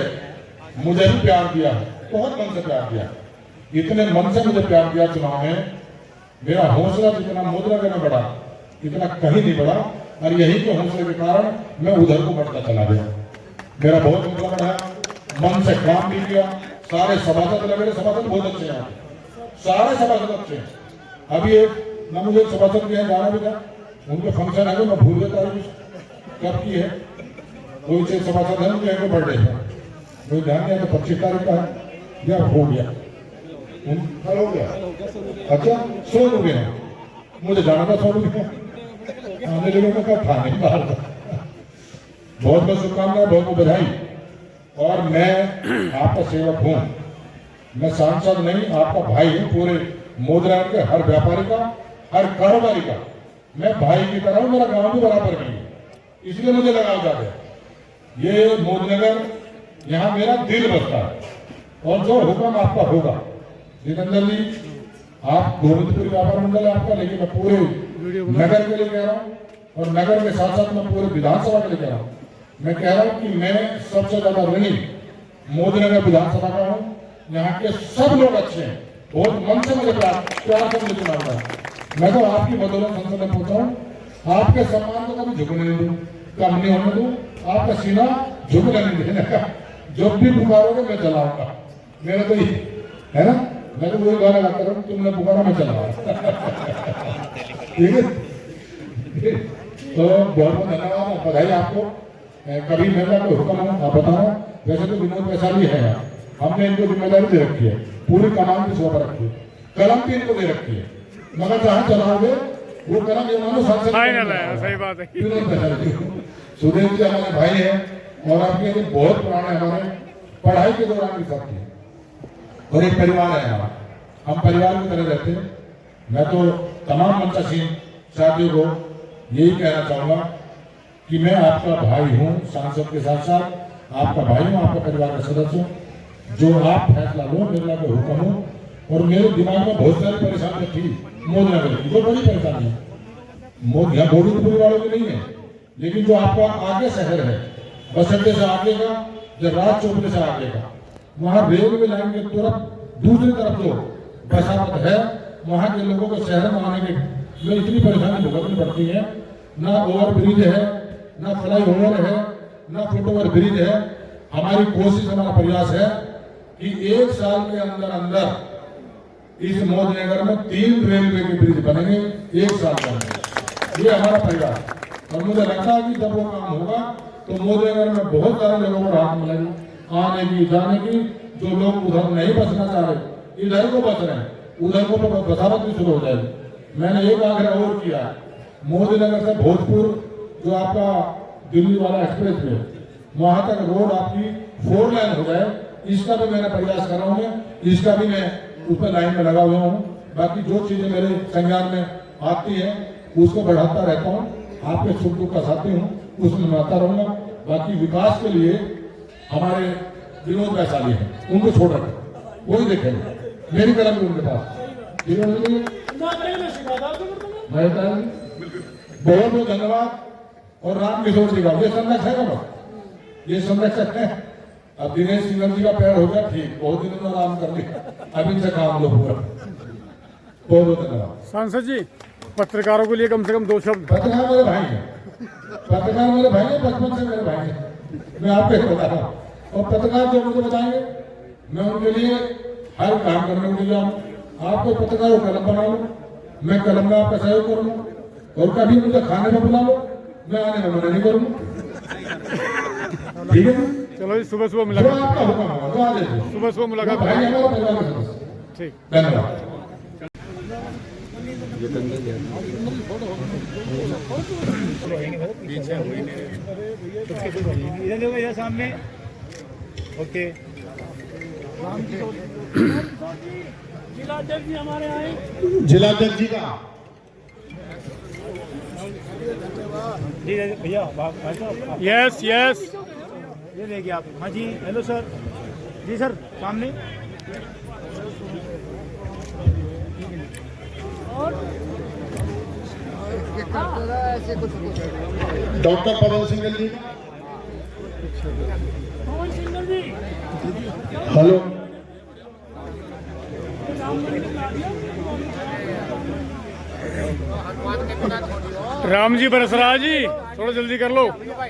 मुझे भी प्यार दिया, बहुत मन से प्यार दिया, इतने मन से मुझे प्यार दिया चुनाव में। मेरा हौसला जितना मोदनगर में बढ़ा इतना कहीं नहीं बढ़ा, और यही के हौसले के कारण मैं उधर को बढ़ता चला गया। मेरा बहुत हौसला बढ़ा, मन से काम भी किया, सारे सभासद लगे, सभासद बहुत अच्छे हैं, सारे सभासद अच्छे हैं। अभी एक ना मुझे सभासद के यहाँ जाना भी था, उनके फंक्शन है, मैं भूल गया तारीख कब की है, कोई से सभासद है उनके यहाँ बर्थडे है, कोई ध्यान नहीं, तो 25 तारीख का है या हो गया, कल हो गया, अच्छा 100 हो गया, मुझे जाना था 100 रुपये, आने लोगों का था नहीं बाहर का। बहुत बहुत शुभकामनाएं, बहुत बहुत बधाई। और मैं आपका सेवक हूं, मैं सांसद नहीं, आपका भाई हूं, पूरे मोदनगर के हर व्यापारी का, हर कारोबारी का मैं भाई की तरह हूं। मेरा गांव भी बराबर नहीं है, इसलिए मुझे लगाव जाता है। ये मोदनगर, यहाँ मेरा दिल बसता है, और जो हुक्म आपका होगा। जितेंद्र जी, आप गोविंदपुर व्यापार मंडल है आपका, लेकिन मैं पूरे नगर के लिए कह रहा हूँ, और नगर के साथ साथ मैं पूरे विधानसभा के लिए कह रहा हूँ। मैं कह रहा हूँ कि मैं सबसे ज्यादा ऋणी मोदनगर विधानसभा का हूँ। यहाँ के सब लोग अच्छे हैं, बहुत मन से मुझे प्यार से मुझे चुना है। मैं तो आपकी बदौलत संसद में पहुंचा हूँ, आपके सम्मान को कभी झुकने नहीं दूँ, कम नहीं होने दूँ, आपका सीना झुकने नहीं देने का। जब भी पुकारोगे मैं चलाऊंगा, मेरा तो है ना, मैं तो वही गाना गाता रहूँ, तुमने पुकारा मैं चलाऊंगा। ठीक है, तो बहुत बहुत धन्यवाद, बधाई आपको। कभी मेरा कोई हुक्म हो आप बताना। वैसे तो विनोद वैशाली है यहाँ, हमने इनको जिम्मेदारी दे रखी है, पूरी कमान की शोभा रखी है, कलम भी इनको दे रखी है, मगर जहाँ चलाओगे वो कलम ये मानो सांसद फाइनल है। सही बात है। सुदेव जी हमारे भाई हैं, और आपके लिए बहुत पुराने, हमारे पढ़ाई के दौरान भी साथी हैं, और एक परिवार है हमारा, हम परिवार की तरह रहते हैं। मैं तो तमाम मंचासीन साथियों को यही कहना चाहूंगा कि मैं आपका भाई हूं, सांसद के साथ साथ आपका भाई हूं, आपका परिवार का सदस्य हूं। जो आप फैसला लो, मेरा कोई हुक्म हो, और मेरे दिमाग में बहुत सारी परेशानियां थी मोदनगर की, जो बड़ी परेशानी है यहाँ गोविंदपुर वालों की नहीं है, लेकिन जो आपका आगे शहर है, बस अड्डे से आगे का, जब राज चौपड़े से आगे का, वहाँ रेलवे लाइन के तरफ दूसरी तरफ जो बसावट है, वहाँ के लोगों को शहर में आने में इतनी परेशानी भुगतनी पड़ती है। ना ओवर ब्रिज है, ना फ्लाई ओवर है, ना फुट ओवर ब्रिज है। हमारी कोशिश, हमारा प्रयास है कि 1 साल के अंदर अंदर इस मोदनगर में 3 रेलवे के ब्रिज बनेंगे, 1 साल के अंदर। ये हमारा प्रयास, और मुझे लगता है कि जब वो काम होगा तो मोदनगर में बहुत सारे लोगों को राहत मिलेगी, आने की जाने की। जो लोग उधर नहीं बसना चाह रहे, इधर को बस रहे हैं, उधर को बसावट भी शुरू हो जाएगी। मैंने एक आग्रह और किया, मोदीनगर से भोजपुर जो आपका दिल्ली वाला एक्सप्रेस वे, वहां तक रोड आपकी 4 लाइन हो जाए, इसका भी मैंने प्रयास कर रहा हूँ। इसका भी मैं उस पर लाइन में लगा हुआ हूँ। बाकी जो चीजें मेरे संज्ञान में आती है उसको बढ़ाता रहता हूँ, आपके सुख दुख का साथी हूँ, उसमें मैं आता रहूंगा। बाकी विकास के लिए हमारे विनोद वैशाली है, उनको छोड़ रखे, वही देखेंगे, मेरी कलम भी उनके पास। बहुत बहुत धन्यवाद। और राम किशोर जी का ये संरक्षक है ना, ये संरक्षक है। अब दिनेश सिंघल जी का पैर हो गया ठीक, बहुत दिनों में आराम कर लिया, अभी से काम लो पूरा। बहुत बहुत धन्यवाद। सांसद जी, पत्रकारों के लिए कम से कम 2 शब्द। पत्रकार मेरे भाई हैं, पत्रकार मेरे भाई हैं, बचपन से मेरे भाई हैं, मैं आपको बता रहा हूँ। और पत्रकार जो मुझे बताएंगे, मैं उनके लिए हर काम करने के लिए आपको पत्रकार कलम बना लूँ, मैं कलम में आपका सहयोग करूँगा, और कभी मुझे खाने में बुला लो, मैं आने में मना नहीं करूंगा। ठीक है, चलो जी, सुबह सुबह जो मुलाकात, आपका हुक्म होगा तो आ जाइए। सुबह सुबह मुलाकात भाई करेंगे। हमारा परिवार का सदस्य। ठीक। धन्यवाद। इधर देखो, इधर सामने। ओके। जिलाध्यक्ष जी हमारे आए। जिलाध्यक्ष जी का जी भैया, भाई साहब, यस यस। ये देखिए आप। हाँ जी, हेलो सर। जी सर, सामने। डॉक्टर पवन सिंघल जी। पवन सिंघल जी हेलो। राम जी बरसराज जी, थोड़ा जल्दी कर लो। भैया,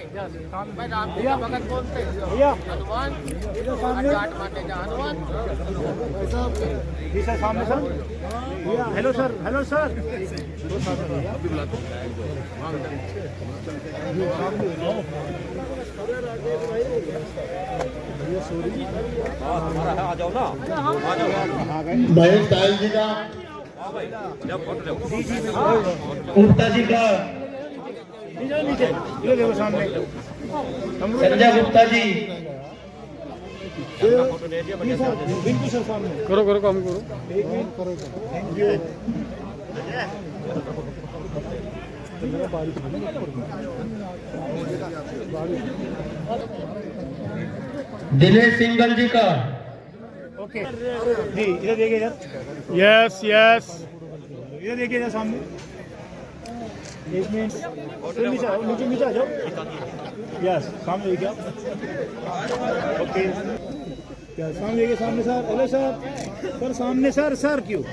जी सर, सामने सर। भैया, hello sir, hello sir. Mahesh दायल जी का। गुप्ता जी का। नीचे, ये देखो सामने। संजय गुप्ता जी। बिल्कुल सर, सामने। करो करो काम करो। एक मिनट करो। Thank you. दिनेश सिंघल जी का। ओके जी, इधर देखिए, इधर। Yes yes. इधर देखिए, इधर सामने। एक मिनट, नीचे आओ, नीचे आ जाओ। यस, सामने देखिए आप। ओके, क्या सामने देखिए, सामने सर। हेलो सर, सर सामने, सर क्यों?